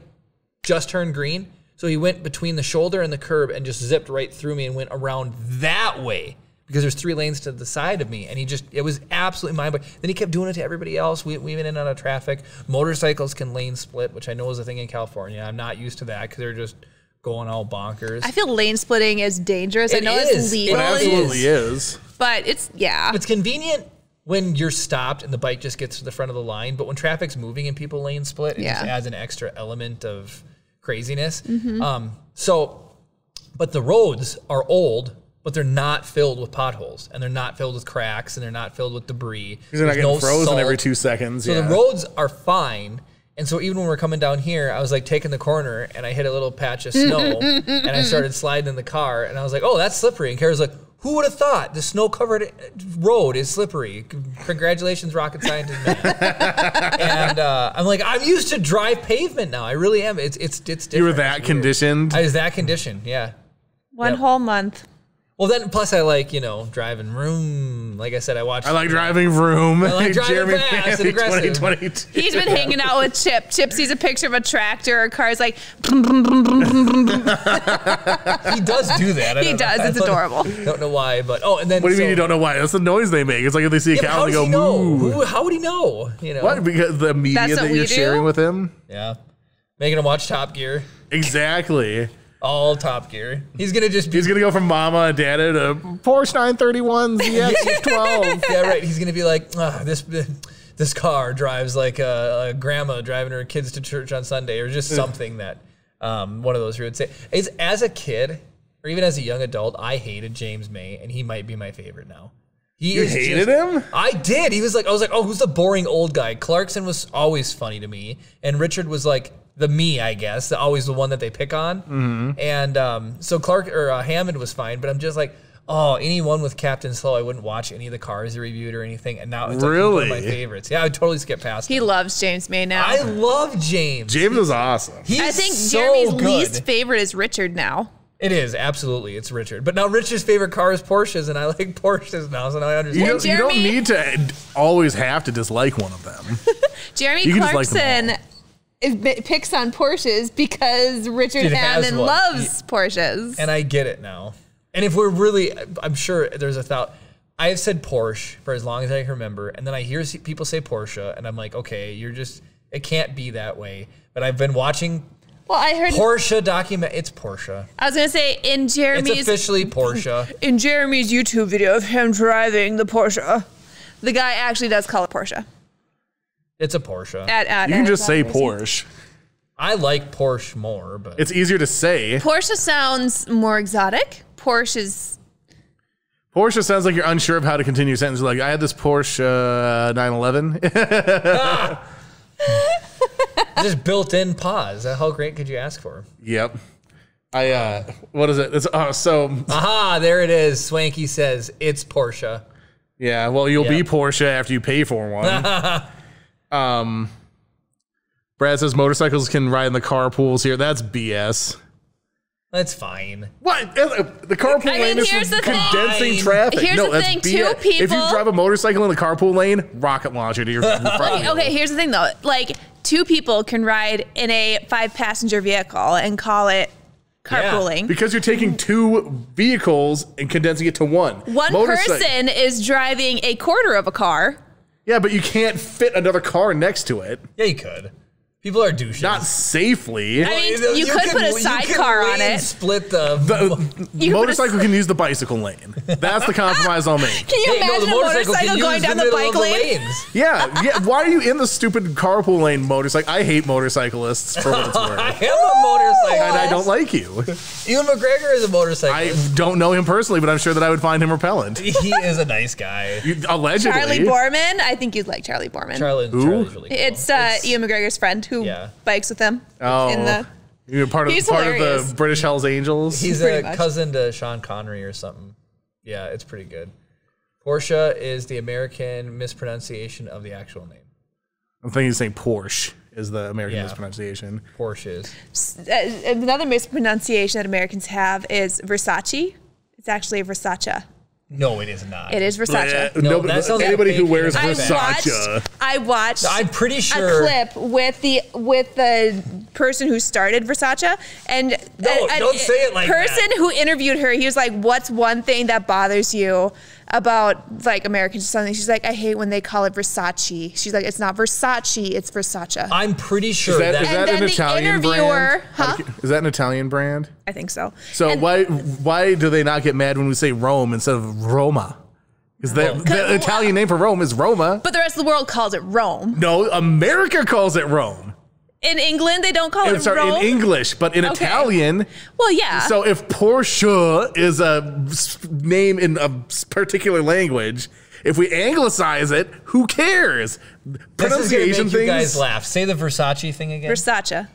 just turned green, so he went between the shoulder and the curb and just zipped right through me and went around that way because there's 3 lanes to the side of me, and it was absolutely mind-blowing. Then he kept doing it to everybody else, weaving in and out of traffic. Motorcycles can lane split, which I know is a thing in California. I'm not used to that because they're just going all bonkers. I feel lane splitting is dangerous. I know it's legal. It absolutely is. But it's convenient when you're stopped and the bike just gets to the front of the line, but when traffic's moving and people lane split, it just adds an extra element of craziness. But the roads are old, but they're not filled with potholes, and they're not filled with cracks, and they're not filled with debris. Because they're not getting frozen every 2 seconds. So the roads are fine. And so even when we're coming down here, I was like taking the corner, and I hit a little patch of snow, and I started sliding in the car, and I was like, oh, that's slippery. And Kara's like, who would have thought the snow-covered road is slippery? Congratulations, rocket scientist man. And I'm like, I'm used to dry pavement now. I really am. It's different. You were that conditioned? I was that conditioned, yeah. One whole month. Well, then, plus I like, driving Vroom. Like I said, I like driving Vroom. I like driving fast and aggressive. 2022. He's been hanging out with Chip. Chip sees a picture of a tractor or car's like... He does do that. He does. It's adorable. Don't know why, but... Oh, and then... What do you mean you don't know why? That's the noise they make. It's like if they see a cow and they go, moo. How would he know? What? Because the media that you're sharing with him? Yeah. Making him watch Top Gear. Exactly. All Top Gear. He's gonna go from Mama and Dada to Porsche 931 ZX12. Yeah, right. He's gonna be like, this car drives like a grandma driving her kids to church on Sunday, or just something that one of those who would say. As a kid, or even as a young adult, I hated James May, and he might be my favorite now. You hated him? I did. I was like, oh, who's the boring old guy? Clarkson was always funny to me, and Richard was like the me, I guess, always the one that they pick on. And so Hammond was fine, but I'm just like, anyone with Captain Slow, I wouldn't watch any of the cars he reviewed or anything. And now it's like one of my favorites. Yeah, I would totally skip past him. He loves James May now. I love James. James is awesome. I think Jeremy's least favorite is Richard now. It is, absolutely. It's Richard. But now Richard's favorite car is Porsches, and I like Porsches now, so now I understand. You don't need to always have to dislike one of them. Jeremy Clarkson picks on Porsches because Richard Hammond loves Porsches. And I get it now. And if we're really, I'm sure there's a thought. I have said Porsche for as long as I can remember, and then I hear people say Porsche, and I'm like, okay, it can't be that way. But I've been watching I heard Porsche document. It's Porsche. I was gonna say it's officially Porsche. In Jeremy's YouTube video of him driving the Porsche, the guy actually does call it Porsche. It's a Porsche. You can just say Porsche. I like Porsche more, but it's easier to say. Porsche sounds more exotic. Porsche sounds like you're unsure of how to continue a sentence. Like, I had this Porsche 911. Just built-in pause. How great could you ask for? Yep. What is it? It's Aha, there it is. Swanky says it's Porsche. Yeah, well, you'll be Porsche after you pay for one. Brad says motorcycles can ride in the carpools here. That's BS. That's fine. What? The carpool lane is for condensing traffic. Here's the thing, two people. If you drive a motorcycle in the carpool lane, rocket launcher to your Okay, here's the thing though. Like, two people can ride in a 5-passenger vehicle and call it carpooling. Because you're taking two vehicles and condensing it to one. One person is driving a quarter of a car. Yeah, but you can't fit another car next to it. Yeah, you could. People are douches. Not safely. I mean, you could put a sidecar on it. Split the motorcycle can use the bicycle lane. That's the compromise I'll make. Can you imagine a motorcycle going down the bike lane? Yeah. Why are you in the stupid carpool lane motorcycle? I hate motorcyclists for what it's worth. I am a motorcyclist. And I don't like you. Ewan McGregor is a motorcyclist. I don't know him personally, but I'm sure that I would find him repellent. He is a nice guy. Allegedly. Charlie Borman. I think you'd like Charlie Borman. Charlie's really cool. It's Ewan McGregor's friend who bikes with him. Oh, you're part of the British Hells Angels. He's a cousin to Sean Connery or something. Yeah, it's pretty good. Porsche is the American mispronunciation of the actual name. I'm thinking he's saying Porsche is the American mispronunciation. Porsche is. Another mispronunciation that Americans have is Versace. It's actually Versace. No, it is not. It is Versace. No, that sounds anybody who wears Versace. I watched. I'm pretty sure a clip with the person who started Versace, and don't say it like person that. who interviewed her. He was like, "What's one thing that bothers you about like Americans or something?" She's like, "I hate when they call it Versace." She's like, "It's not Versace, it's Versace." I'm pretty sure is that an Italian brand? Is that an Italian brand? I think so. So why do they not get mad when we say Rome instead of Roma? Because the Italian name for Rome is Roma. But the rest of the world calls it Rome. No, America calls it Rome. In England, they don't call it Rome? In English, but in Italian. Well, yeah. So if Porsche is a name in a particular language, if we anglicize it, who cares? Pronunciation things. You guys laugh. Say the Versace thing again. Versace.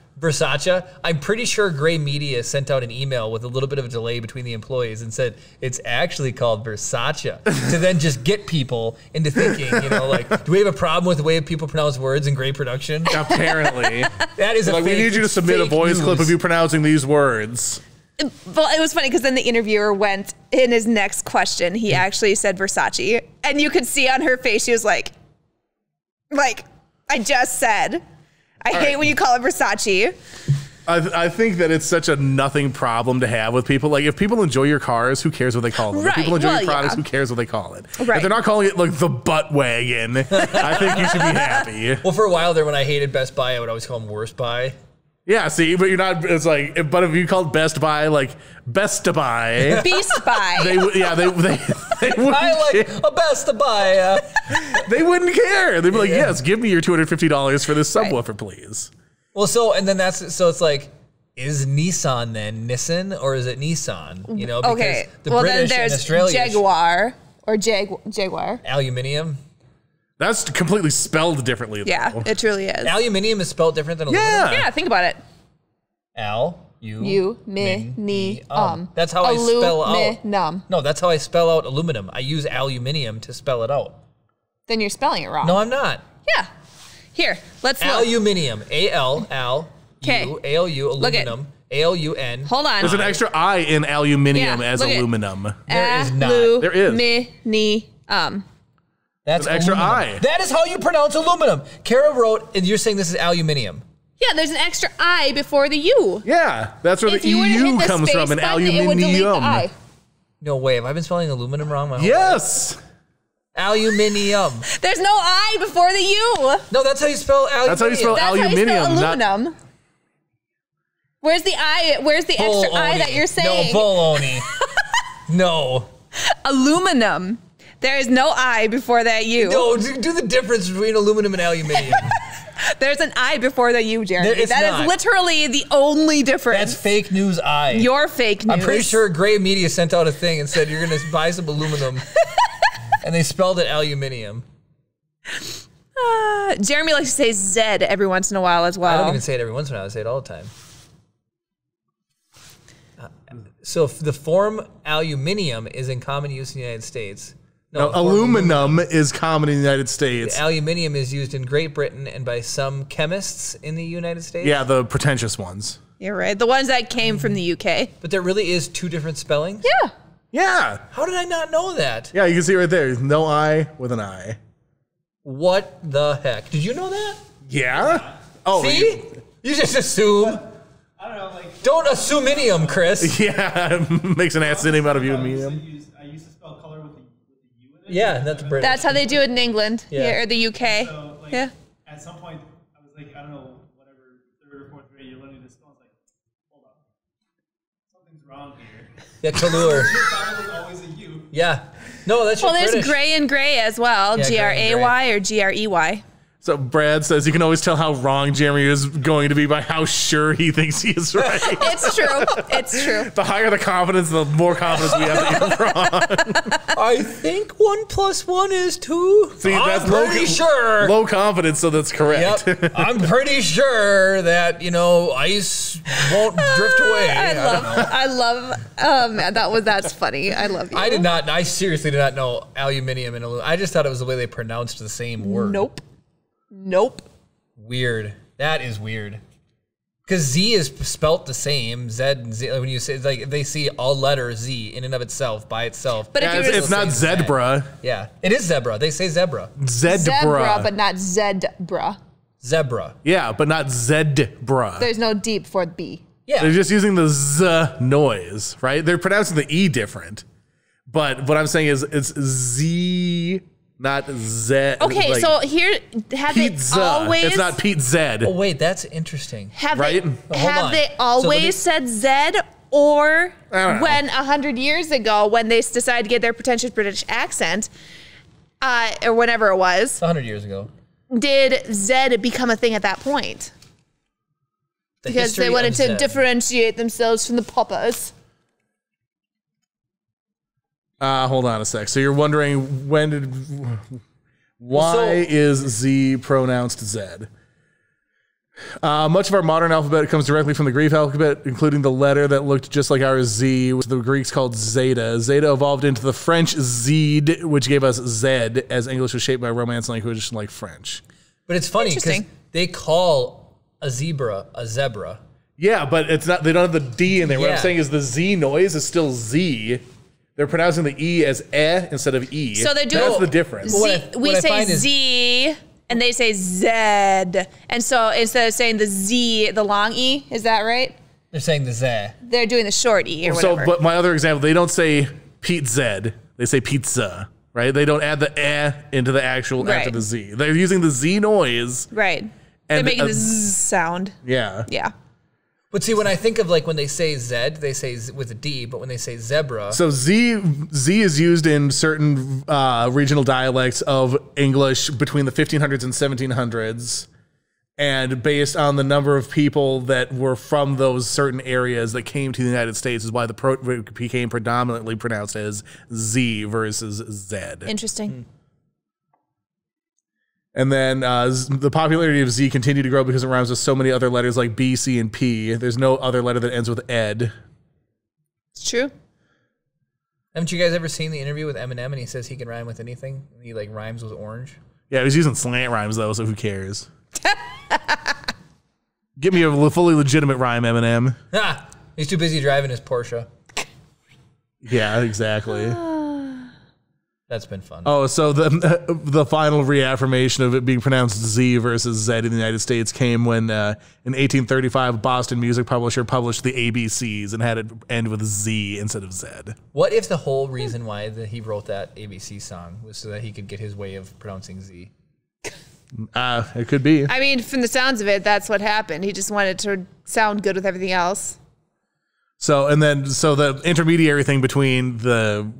I'm pretty sure Gray Media sent out an email with a little bit of a delay between the employees and said it's actually called Versace to then just get people into thinking, like, do we have a problem with the way people pronounce words in Gray production? Apparently. That is we need you to submit a voice clip of you pronouncing these words. Well, it was funny because then the interviewer went in his next question. He actually said Versace, and you could see on her face she was like I just said. I hate when you call it Versace. I think that it's such a nothing problem to have with people. Like, if people enjoy your cars, who cares what they call them? If people enjoy your products, who cares what they call it? Right. If they're not calling it, like, the butt wagon, I think you should be happy. Well, for a while there, when I hated Best Buy, I would always call them Worst Buy. Yeah, see, but you're not, it's like, but if you called Best Buy, like, Best to Buy. Beast Buy. They wouldn't I like a Best to Buy. They wouldn't care. They'd be like, yes, give me your $250 for this subwoofer, please. Well, so it's like, is Nissan then Nissan or is it Nissan? Because the British then there's and Australia. Jaguar or Jaguar. Aluminium. That's completely spelled differently, though. Yeah, it truly is. Aluminium is spelled different than aluminum? Yeah, think about it. Al-U-min-ni-um. That's how I spell out. No, that's how I spell out aluminum. I use aluminium to spell it out. Then you're spelling it wrong. No, I'm not. Yeah. Here, let's look. Aluminium. A-L-L-U, A-L-U, aluminum. A-L-U-N. Hold on. There's an extra I in aluminium as aluminum. There is not. There is. Aluminium. That's an extra I. That is how you pronounce aluminum. Kara wrote, and you're saying this is aluminium. Yeah, there's an extra I before the U. Yeah, that's where the EU comes from, an aluminium. No way. Have I been spelling aluminum wrong my whole life? Aluminium. There's no I before the U. No, that's how you spell aluminium. That's how you spell aluminium. How you spell aluminum. Where's the I? Where's the extra I that you're saying? No, baloney. No. Aluminum. There is no I before that U. No, do the difference between aluminum and aluminium. There's an I before the U, Jeremy. That is literally the only difference. That's fake news I. You're fake news. I'm pretty sure Gray Media sent out a thing and said, you're going to buy some aluminum. And they spelled it aluminium. Jeremy likes to say Z every once in a while as well. I don't even say it every once in a while. I say it all the time. So the form aluminium is in common use in the United States. No, aluminum is common in the United States. Aluminium is used in Great Britain and by some chemists in the United States. Yeah, the pretentious ones. You're right. The ones that came from the UK. But there really is 2 different spellings? Yeah. Yeah. How did I not know that? Yeah, you can see right there. No I with an I. What the heck? Did you know that? Yeah. Oh, see? You just assume. I don't know, like. Don't assuminium, Chris. Yeah, makes an accident out of you and medium. I used to spell color with the U in it. Yeah, that's British. That's how they do it in England or the UK. So, like, yeah. At some point, I was like, I don't know, whatever, 3rd or 4th grade, you're learning to spell. I was like, hold up. Something's wrong here. Yeah, Kalur. It was always a U. Yeah. No, that's Well, there's British. gray and gray as well. Yeah, Gray or Grey. So Brad says you can always tell how wrong Jeremy is going to be by how sure he thinks he is right. It's true. It's true. The higher the confidence, the more confidence we have that you're wrong. I think 1 + 1 is 2. See, I'm that's pretty sure. Low confidence, so that's correct. Yep. I'm pretty sure that, ice won't drift away. I love that's funny. I love you. I seriously did not know aluminium and aluminum. I just thought it was the way they pronounced the same word. Nope. Weird. That is weird. Because Z is spelt the same. Z and Z. When you say, like, they see all letter Z in and of itself, by itself. But Yeah, it's not zebra. Yeah. It is zebra. They say zebra. Zebra, but not zebra. Zebra. Yeah, but not zebra. There's no D before the B. Yeah. They're just using the Z noise, right? They're pronouncing the E different. But what I'm saying is it's Z, not Z. Okay, like so here, have pizza. they always... It's not Pete Zed. Oh, wait. That's interesting. Have right? they, Hold have on. they So always said Zed, or don't know. when 100 years ago, when they decided to get their pretentious British accent, or whenever it was, 100 years ago. did Zed become a thing at that point? The Because they history wanted of to Zed. differentiate themselves from the poppers. Hold on a sec. So you're wondering why is Z pronounced Zed? Much of our modern alphabet comes directly from the Greek alphabet, including the letter that looked just like our Z, which the Greeks called Zeta. Zeta evolved into the French Zed, which gave us Zed, as English was shaped by Romance language like French. But it's funny because Interesting. they call a zebra a zebra. Yeah, but it's not. They don't have the D in there. What I'm Yeah. saying is the Z noise is still Z. They're pronouncing the E as instead of E. So they're doing- That's the difference. Z, what we I say find is- Z, and they say Zed. And so instead of saying the Z, the long E, is that right? They're saying the Z. They're doing the short E or So, whatever. but my other example, they don't say Pete Zed. They say pizza, right? They don't add the into the actual after Right. the Z. They're using the Z noise. Right. They're And, making the Z sound. Yeah. Yeah. But see, when I think of like when they say Z, they say Z with a D, but when they say zebra, So Z is used in certain regional dialects of English between the 1500s and 1700s. And based on the number of people that were from those certain areas that came to the United States is why it became predominantly pronounced as Z versus Z. Interesting. And then the popularity of Z continued to grow because it rhymes with so many other letters like B, C, and P. There's no other letter that ends with ed. It's true. haven't you guys ever seen the interview with Eminem and he says he can rhyme with anything? He like rhymes with orange. Yeah, he was using slant rhymes though, so who cares? Give me a fully legitimate rhyme, Eminem. Ah, he's too busy driving his Porsche. Yeah, exactly. That's been fun. Oh, so the final reaffirmation of it being pronounced Z versus Z in the United States came when in 1835 a Boston music publisher published the ABCs and had it end with Z instead of Z. What if the whole reason why he wrote that ABC song was so that he could get his way of pronouncing Z? It could be. I mean, from the sounds of it, that's what happened. He just wanted to sound good with everything else. So the intermediary thing between the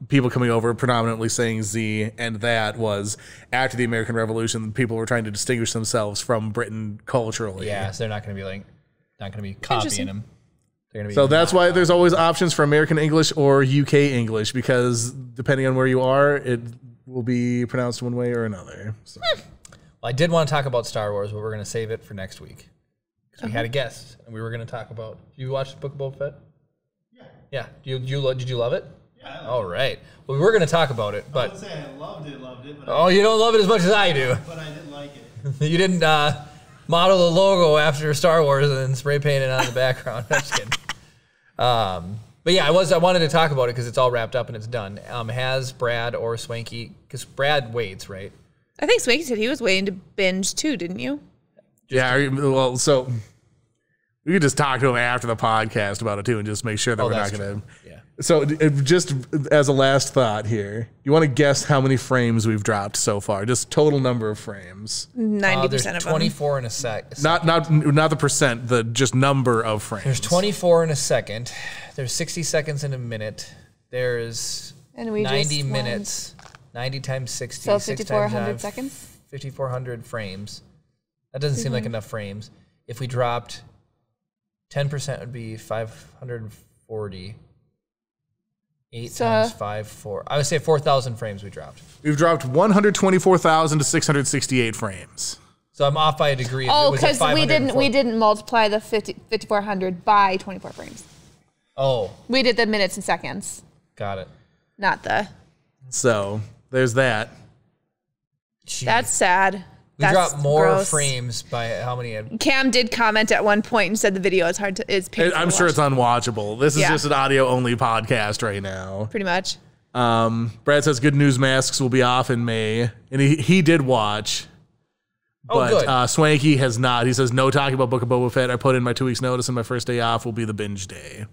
people coming over predominantly saying Z and that was after the American Revolution, people were trying to distinguish themselves from Britain culturally. Yeah, so they're not going to be copying him. They're gonna be So that's why there's always options for American English or UK English, because depending on where you are, it will be pronounced one way or another. So. Well, I did want to talk about Star Wars, but we're going to save it for next week. Because we had a guest, and we were going to talk about... You watched the Book of Boba Fett? Yeah. Yeah. Did you love it? Yeah, All right. Well, we're going to talk about it, but... I would say I loved it. But Oh, you don't love it as much as I do. But I didn't like it. You didn't model the logo after Star Wars and then spray paint it on the background. I'm just kidding. But yeah, I wanted to talk about it because it's all wrapped up and it's done. Has Brad or Swanky, because Brad waits, right? I think Swanky said he was waiting to binge too, didn't you? Yeah, well, so we could just talk to him after the podcast about it too and just make sure that we're not going to... Yeah. So just as a last thought here, you want to guess how many frames we've dropped so far? Just total number of frames. 90% There's of them. 24 in a sec. Not the percent, the just number of frames. There's 24 in a second. There's 60 seconds in a minute. There's And we 90 just minutes. 90 times 60. So 6 times 5,400 9, seconds? 5,400 frames. That doesn't seem like enough frames. If we dropped 10%, would be 540. 8 times 5, 4. I would say 4,000 frames we dropped. We've dropped 124,000 to 668 frames. So I'm off by a degree. Oh, because we didn't multiply the 5,400 by 24 frames. Oh. We did the minutes and seconds, Got it. not the. So there's that. Jeez. That's sad. We dropped more frames by how many? Cam did comment at one point and said the video is painful. I'm sure it's unwatchable. This is just an audio only podcast right now. Pretty much. Brad says good news masks will be off in May, and he did watch. But Swanky has not. He says no talking about Book of Boba Fett. I put in my 2 weeks notice, and my first day off will be the binge day.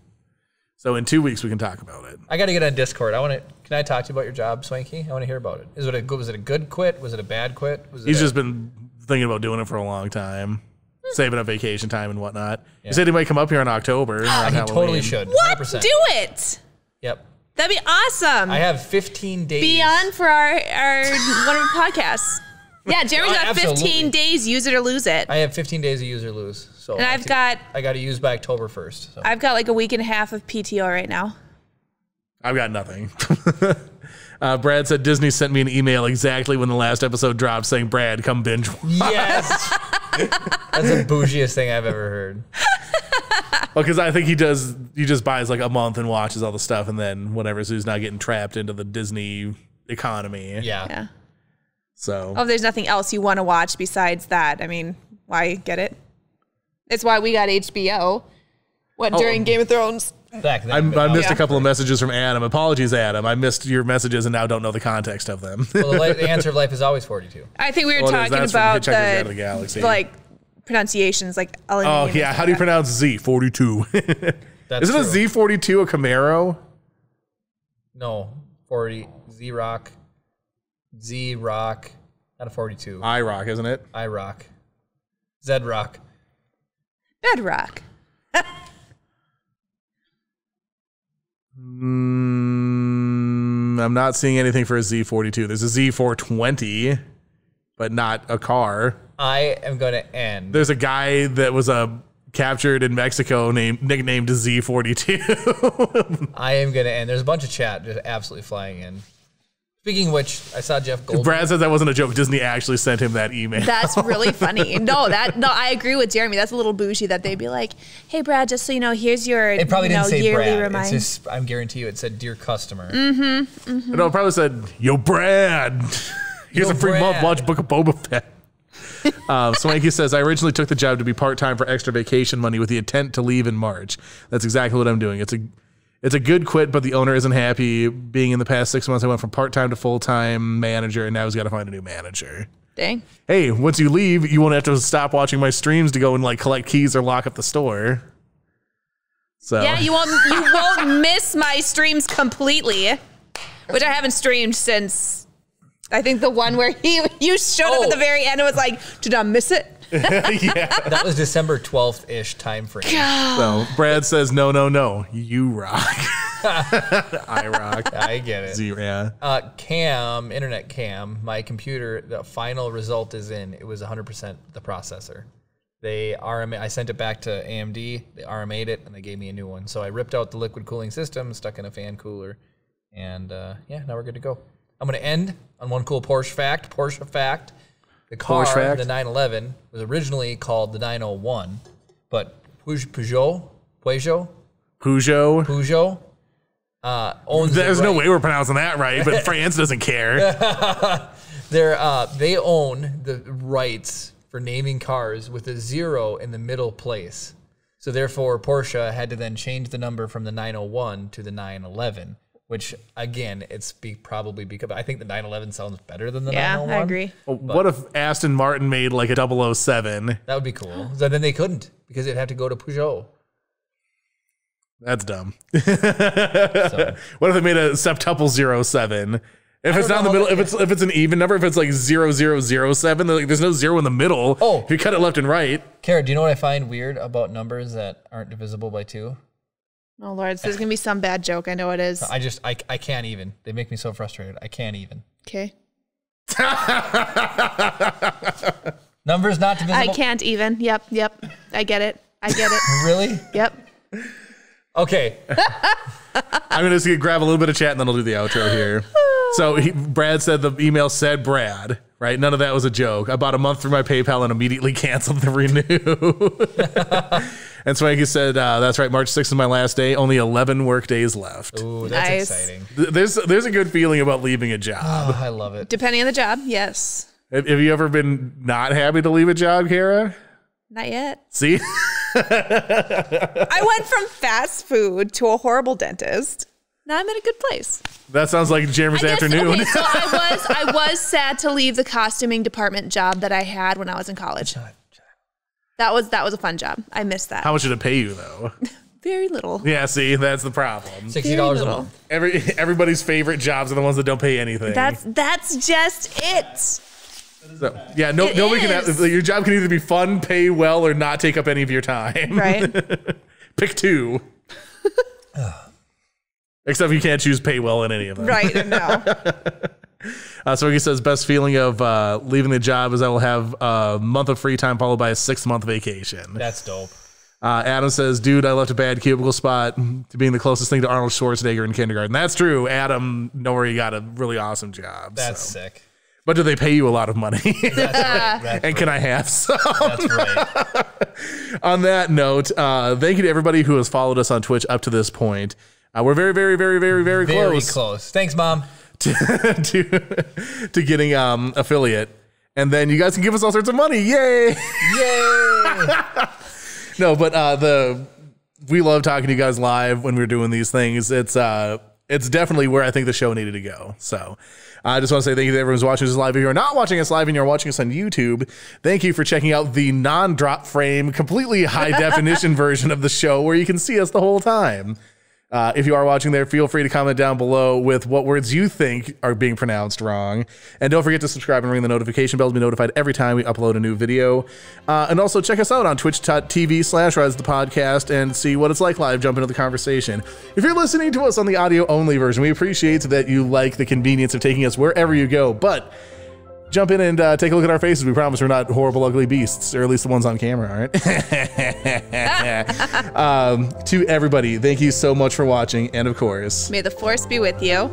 So in 2 weeks we can talk about it. I got to get on Discord. Can I talk to you about your job, Swanky? I want to hear about it. Was it a good quit? Was it a bad quit? He's just been thinking about doing it for a long time, saving up vacation time and whatnot. Yeah. He said he might come up here in October. He totally should. 100%. What? Do it. Yep. That'd be awesome. I have 15 days. Be on for our one of our podcasts. Yeah, Jeremy's got 15 days. Use it or lose it. I have 15 days of use or lose. So and I got to use by October 1st. So. I've got like a week and a half of PTO right now. I've got nothing. Brad said Disney sent me an email exactly when the last episode dropped saying, Brad, come binge watch. Yes. That's the bougiest thing I've ever heard. Well, because I think he just buys like a month and watches all the stuff, and then whatever, so he's not getting trapped into the Disney economy. Yeah. So. Oh, if there's nothing else you want to watch besides that, I mean, why get it? It's why we got HBO. During Game of Thrones? I missed a couple of messages from Adam. Apologies, Adam. I missed your messages and now don't know the context of them. Well, the answer of life is always 42. I think we were talking about the like pronunciations, like. Oh yeah, how do you pronounce Z? 42. Isn't a Z42 a Camaro? No, 40 Z-Rock, not a 42. I-Rock, isn't it? I-Rock, Z-Rock, Bedrock. I'm not seeing anything for a Z42. There's a Z420, but not a car. I am going to end. There's a guy that was captured in Mexico nicknamed Z42. I am going to end. There's a bunch of chat just absolutely flying in. Speaking of which, I saw Jeff Goldblum. Brad says that wasn't a joke. Disney actually sent him that email. That's really funny. No, I agree with Jeremy. That's a little bougie that they'd be like, "Hey, Brad, just so you know, here's your it probably didn't say yearly Brad. reminder." It's just, I guarantee you, it said "Dear Customer." Mm-hmm. No, it probably said, "Yo, Brad, here's a free month. Watch Book of Boba Fett." Swanky says, I originally took the job to be part-time for extra vacation money with the intent to leave in March. That's exactly what I'm doing. It's a good quit, but the owner isn't happy. Being in the past 6 months, I went from part-time to full-time manager, and now he's got to find a new manager. Dang. Hey, once you leave, you won't have to stop watching my streams to go and like collect keys or lock up the store. So yeah, you won't miss my streams completely, which I haven't streamed since I think the one where you showed up at the very end and was like, did I miss it? Yeah. That was December 12th-ish time frame. So Brad says, no, you rock. I rock. I get it. Yeah. Internet Cam, my computer, the final result is in. It was 100% the processor. I sent it back to AMD, they RMA'd it, and they gave me a new one. So I ripped out the liquid cooling system, stuck in a fan cooler, and yeah, now we're good to go. I'm going to end on one cool Porsche fact. The car, the 911, was originally called the 901, but Peugeot owns. There's no way we're pronouncing that right, but France doesn't care. They own the rights for naming cars with a 0 in the middle place. So therefore, Porsche had to then change the number from the 901 to the 911, which again, it's probably because I think the 911 sounds better than the 901. Yeah, I agree. Well, what if Aston Martin made like a 007? That would be cool. So then they couldn't because it'd have to go to Peugeot. That's dumb. What if they made a septuple 07? If it's not in the middle, if it's an even number, if it's like 0007, like there's no 0 in the middle. Oh, if you cut it left and right. Kara, do you know what I find weird about numbers that aren't divisible by 2? Oh Lord, there's gonna be some bad joke. I know it is. I can't even. They make me so frustrated. I can't even. Okay. Numbers not divisible. I can't even. Yep. I get it. Really? Yep. Okay. I'm going to grab a little bit of chat and then I'll do the outro here. So Brad said the email said Brad, right? None of that was a joke. I bought a month through my PayPal and immediately canceled the renew. And Swanky said, that's right, March 6th is my last day. Only 11 work days left. Ooh, that's nice. exciting. There's a good feeling about leaving a job. Oh, I love it. Depending on the job, yes. Have you ever been not happy to leave a job, Kara? Not yet. See? I went from fast food to a horrible dentist. Now I'm in a good place. That sounds like Jeremy's afternoon. Okay, so I was sad to leave the costuming department job that I had when I was in college. That was a fun job. I missed that. How much did it pay you though? Very little. Yeah, see, that's the problem. $60 a month. Everybody's favorite jobs are the ones that don't pay anything. That's just it. So, yeah, nobody can have, your job can either be fun, pay well, or not take up any of your time. Right. Pick two. Except you can't choose pay well in any of them. Right, no. So he says, best feeling of leaving the job is I will have a month of free time followed by a 6-month vacation. That's dope. Adam says, dude, I left a bad cubicle spot to being the closest thing to Arnold Schwarzenegger in kindergarten. That's true. Adam, nowhere, you got a really awesome job. That's sick. But do they pay you a lot of money? That's right. That's and can I have some? That's right. On that note, thank you to everybody who has followed us on Twitch up to this point. We're very, very, very, very, very close. Very close. Thanks, Mom. to getting affiliate. And then you guys can give us all sorts of money. Yay! Yay! No, but we love talking to you guys live when we're doing these things. It's definitely where I think the show needed to go. So I just want to say thank you to everyone who's watching us live. If you're not watching us live and you're watching us on YouTube, thank you for checking out the non-drop frame, completely high definition version of the show where you can see us the whole time. If you are watching there, feel free to comment down below with what words you think are being pronounced wrong. And don't forget to subscribe and ring the notification bell to be notified every time we upload a new video. And also check us out on twitch.tv/Rise the Podcast and see what it's like live. Jump into the conversation. If you're listening to us on the audio only version, we appreciate that you like the convenience of taking us wherever you go. But jump in and take a look at our faces. We promise we're not horrible, ugly beasts, or at least the ones on camera aren't. To everybody, thank you so much for watching. And of course, may the force be with you.